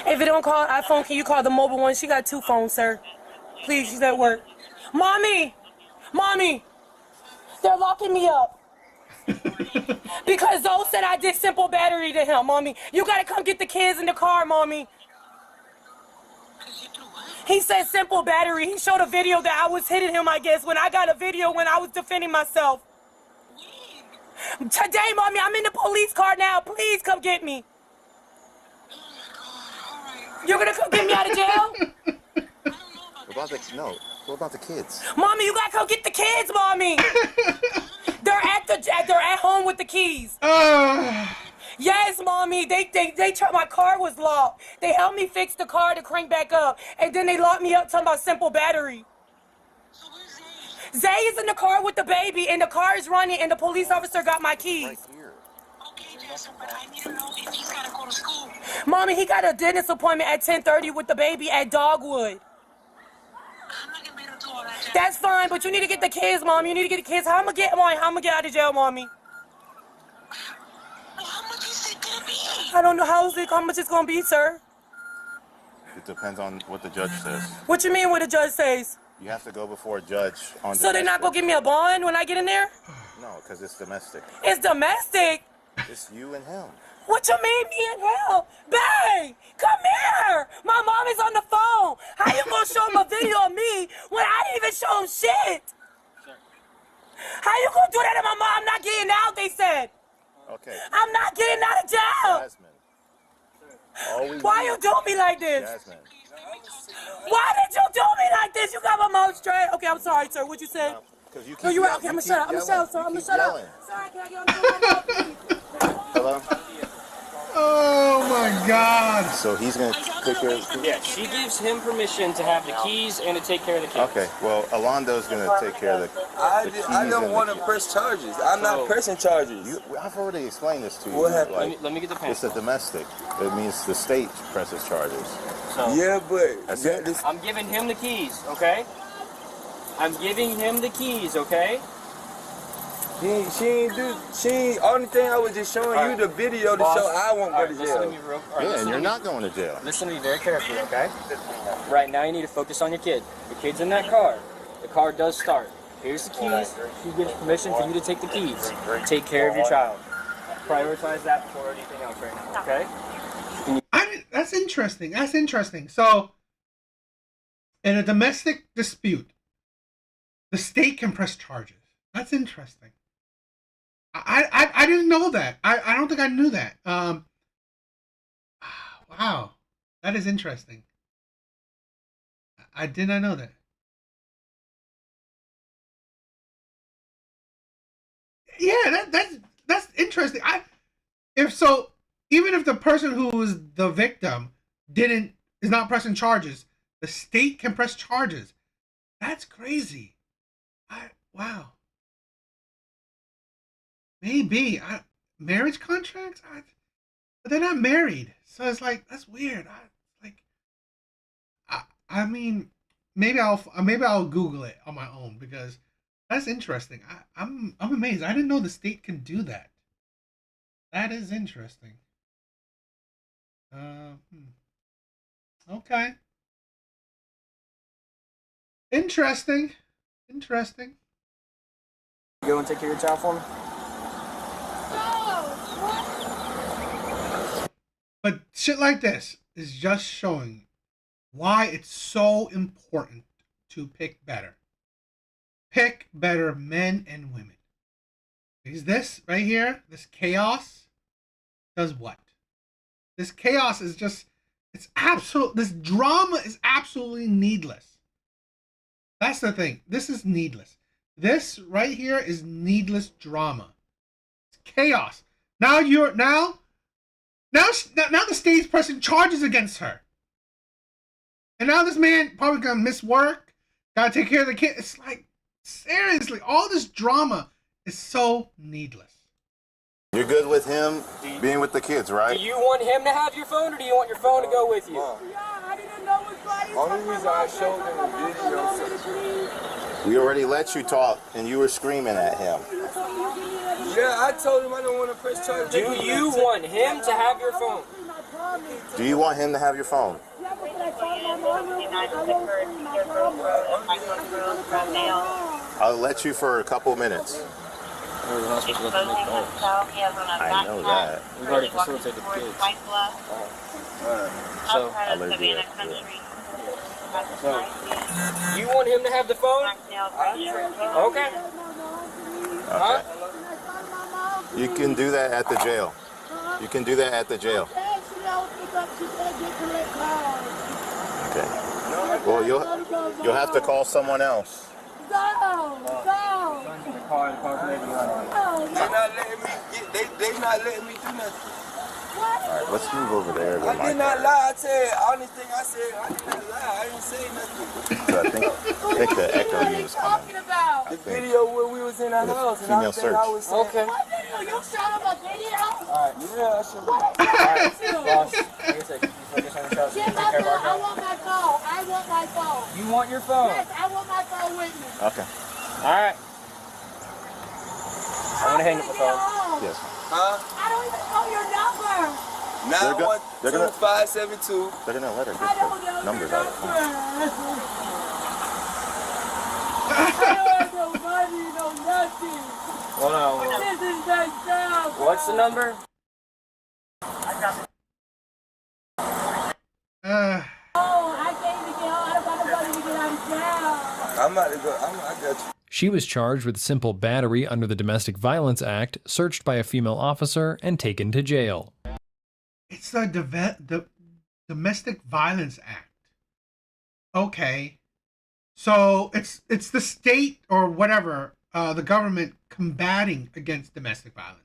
If it don't call iPhone, can you call the mobile one? She got 2 phones, sir. Please, she's at work. Mommy, they're locking me up. Because Zoe said I did simple battery to him, Mommy. You gotta come get the kids in the car, Mommy. He said simple battery. He showed a video that I was hitting him, I guess, when I got a video when I was defending myself. Today, Mommy, I'm in the police car now. Please come get me. You're gonna come get me out of jail? What about the kids? Mommy, you gotta come get the kids, Mommy. They're at home with the keys. Yes, Mommy. They my car was locked. They helped me fix the car to crank back up, and then they locked me up talking about simple battery. Zay is in the car with the baby, and the car is running, and the police officer got my keys. Right here. But I need to know if he's gotta go to school. Mommy, he got a dentist appointment at 10:30 with the baby at Dogwood. I'm not gonna be able to do all that. That's fine, but you need to get the kids, Mom. You need to get the kids. How am I gonna get out of jail, Mommy? How much is it gonna be? I don't know how much it's gonna be, sir. It depends on what the judge says. What you mean what the judge says? You have to go before a judge on. So they're not gonna give me a bond when I get in there? No, because it's domestic. It's domestic. It's you and him. What you mean, me and him? Babe, come here. My mom is on the phone. How you gonna show him a video of me when I didn't even show him shit? How you gonna do that to my mom? I'm not getting out, they said. Okay. I'm not getting out of jail. Jasmine. Why you do me like this? Jasmine. Why did you do me like this? You got my mouth straight. Okay, I'm sorry, sir. What'd you say? Because you keep No, you're right. Okay, I'm gonna shut up. I'm gonna shut up, sir. I'm gonna shut up. Sorry, can I get on the phone? Hello? Oh my God. So he's going to take care of the keys? Yeah, she gives him permission to have the keys and to take care of the kids. Okay, well, Alondo's going to take care of the keys. I don't want to press charges. I'm not pressing charges. I've already explained this to you. What happened? Let me get the pen. It's a domestic. It means the state presses charges. So, Yeah, but That's it. I'm giving him the keys, okay? I'm giving him the keys, okay? Only thing I was just showing you the video to Boss, show I won't go to listen to jail. me real Yeah, and you're not going to jail. Listen to me very carefully, okay? Right now you need to focus on your kid. The kid's in that car. The car does start. Here's the keys. She gives permission for you to take the keys. Take care of your child. Prioritize that before anything else right now, okay? That's interesting. That's interesting. So, in a domestic dispute, the state can press charges. That's interesting. I didn't know that. I don't think I knew that. Wow, that is interesting. I did not know that. Yeah, that's interesting. Even if the person who was the victim is not pressing charges, the state can press charges. That's crazy. Wow. Maybe marriage contracts, but they're not married, so it's like that's weird. I mean, maybe I'll Google it on my own because that's interesting. I'm amazed. I didn't know the state can do that. That is interesting. Okay. Interesting. Go and take care of your child for me. But shit like this is just showing why it's so important to pick better. Pick better men and women. Because this right here, this chaos, does what? This chaos is just, this drama is absolutely needless. That's the thing. This is needless. This right here is needless drama. It's chaos. Now the state's pressing charges against her. And now this man probably gonna miss work. Gotta take care of the kid. It's like, seriously, all this drama is so needless. You're good with him being with the kids, right? Do you want him to have your phone or do you want your phone to go with you? I didn't know it was Only reason I showed him the video. We already let you talk, and you were screaming at him. Yeah, I told him I don't want to press charges. Do you want him to have your phone? Do you want him to have your phone? I'll let you for a couple minutes. We're not supposed to let them make calls. I know that. We've already facilitated the kids. So, I'll let you do it. So, you want him to have the phone? Okay. Huh? You can do that at the jail. You can do that at the jail. Okay. Well, you'll have to call someone else. Go. The car may be on. They not letting me do nothing. All right, let's move over there. I did not lie. I said, only thing I said, I did not lie. I didn't say nothing. So I think the echo is coming. The video where we was in the house. And I think I was saying, Okay. You shot him a video? Alright. yeah, I should. Alright, boss. Like I said, you focus on your child. Get Take my care of our phone. I child. want my phone. I want my phone. You want your phone? Yes, I want my phone with me. Okay. Alright. I'm gonna hang up the phone. Yes. Huh? I don't even know your number. 912-572. They're gonna let her I get don't know the numbers your out of the phone. number. don't want no money, no nothing. Hold on. This is my job. What's the number? Oh, I can't even get home. I don't got no money to get out of jail. I'm about to go. I got you. She was charged with simple battery under the Domestic Violence Act, searched by a female officer, and taken to jail. It's the Domestic Violence Act. Okay. So it's the state or whatever, the government combating against domestic violence.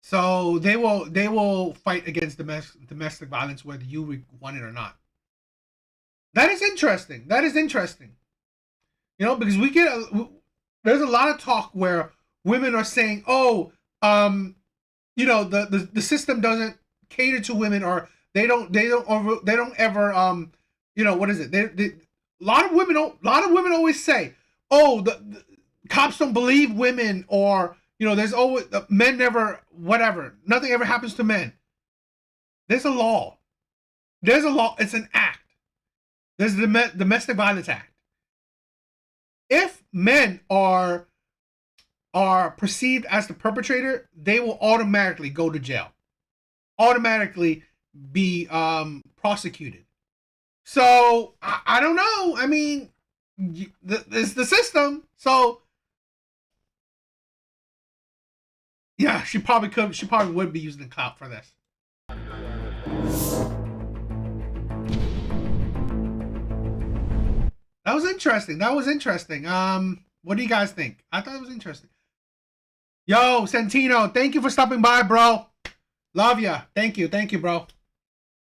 So they will fight against domestic violence whether you want it or not. That is interesting. That is interesting. You know, because there's a lot of talk where women are saying, "Oh, you know, the system doesn't cater to women, or they don't ever you know, what is it? A lot of women always say, "Oh, the cops don't believe women," or you know, there's always men never whatever. Nothing ever happens to men. There's a law. There's a law. It's an act. There's the Domestic Violence Act. If men are perceived as the perpetrator, they will automatically go to jail. Automatically be prosecuted. So I don't know. I mean, it's the system. So yeah, she probably could. She probably would be using the clout for this. That was interesting. That was interesting. What do you guys think? I thought it was interesting. Yo, Santino, thank you for stopping by, bro. Love ya. Thank you, bro.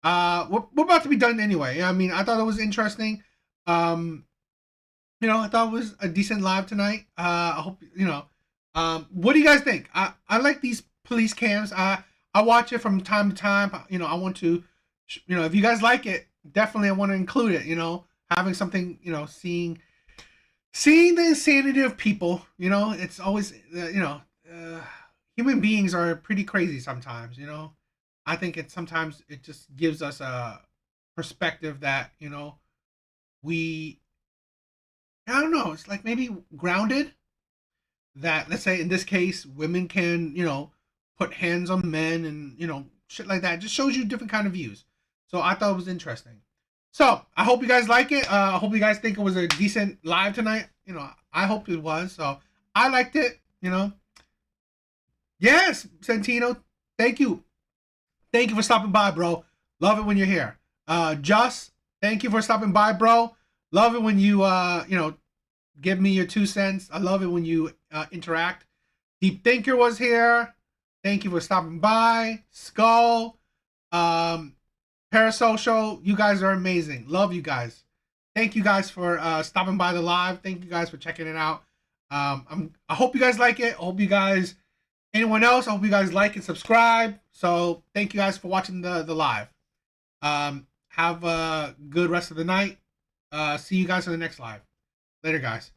We're about to be done anyway. I mean, I thought it was interesting. You know, I thought it was a decent live tonight. I hope you know. What do you guys think? I like these police cams. I watch it from time to time. You know, I want to, you know, if you guys like it, definitely I want to include it. You know, having something, you know, seeing the insanity of people. You know, it's always, you know, human beings are pretty crazy sometimes. You know, I think sometimes it just gives us a perspective that, you know, I don't know, it's like maybe grounded. That, let's say in this case, women can, you know, put hands on men and, you know, shit like that. It just shows you different kind of views. So I thought it was interesting. So I hope you guys like it. I hope you guys think it was a decent live tonight. You know, I hope it was. So I liked it, you know. Yes, Santino, thank you. Thank you for stopping by, bro. Love it when you're here. Just, thank you for stopping by, bro. Love it when you, you know, give me your 2 cents. I love it when you interact. Deep Thinker was here. Thank you for stopping by. Skull, Parasocial, you guys are amazing. Love you guys. Thank you guys for stopping by the live. Thank you guys for checking it out. I hope you guys like it. I hope you guys, anyone else, I hope you guys like and subscribe. So thank you guys for watching the live. Have a good rest of the night. See you guys in the next live. Later, guys.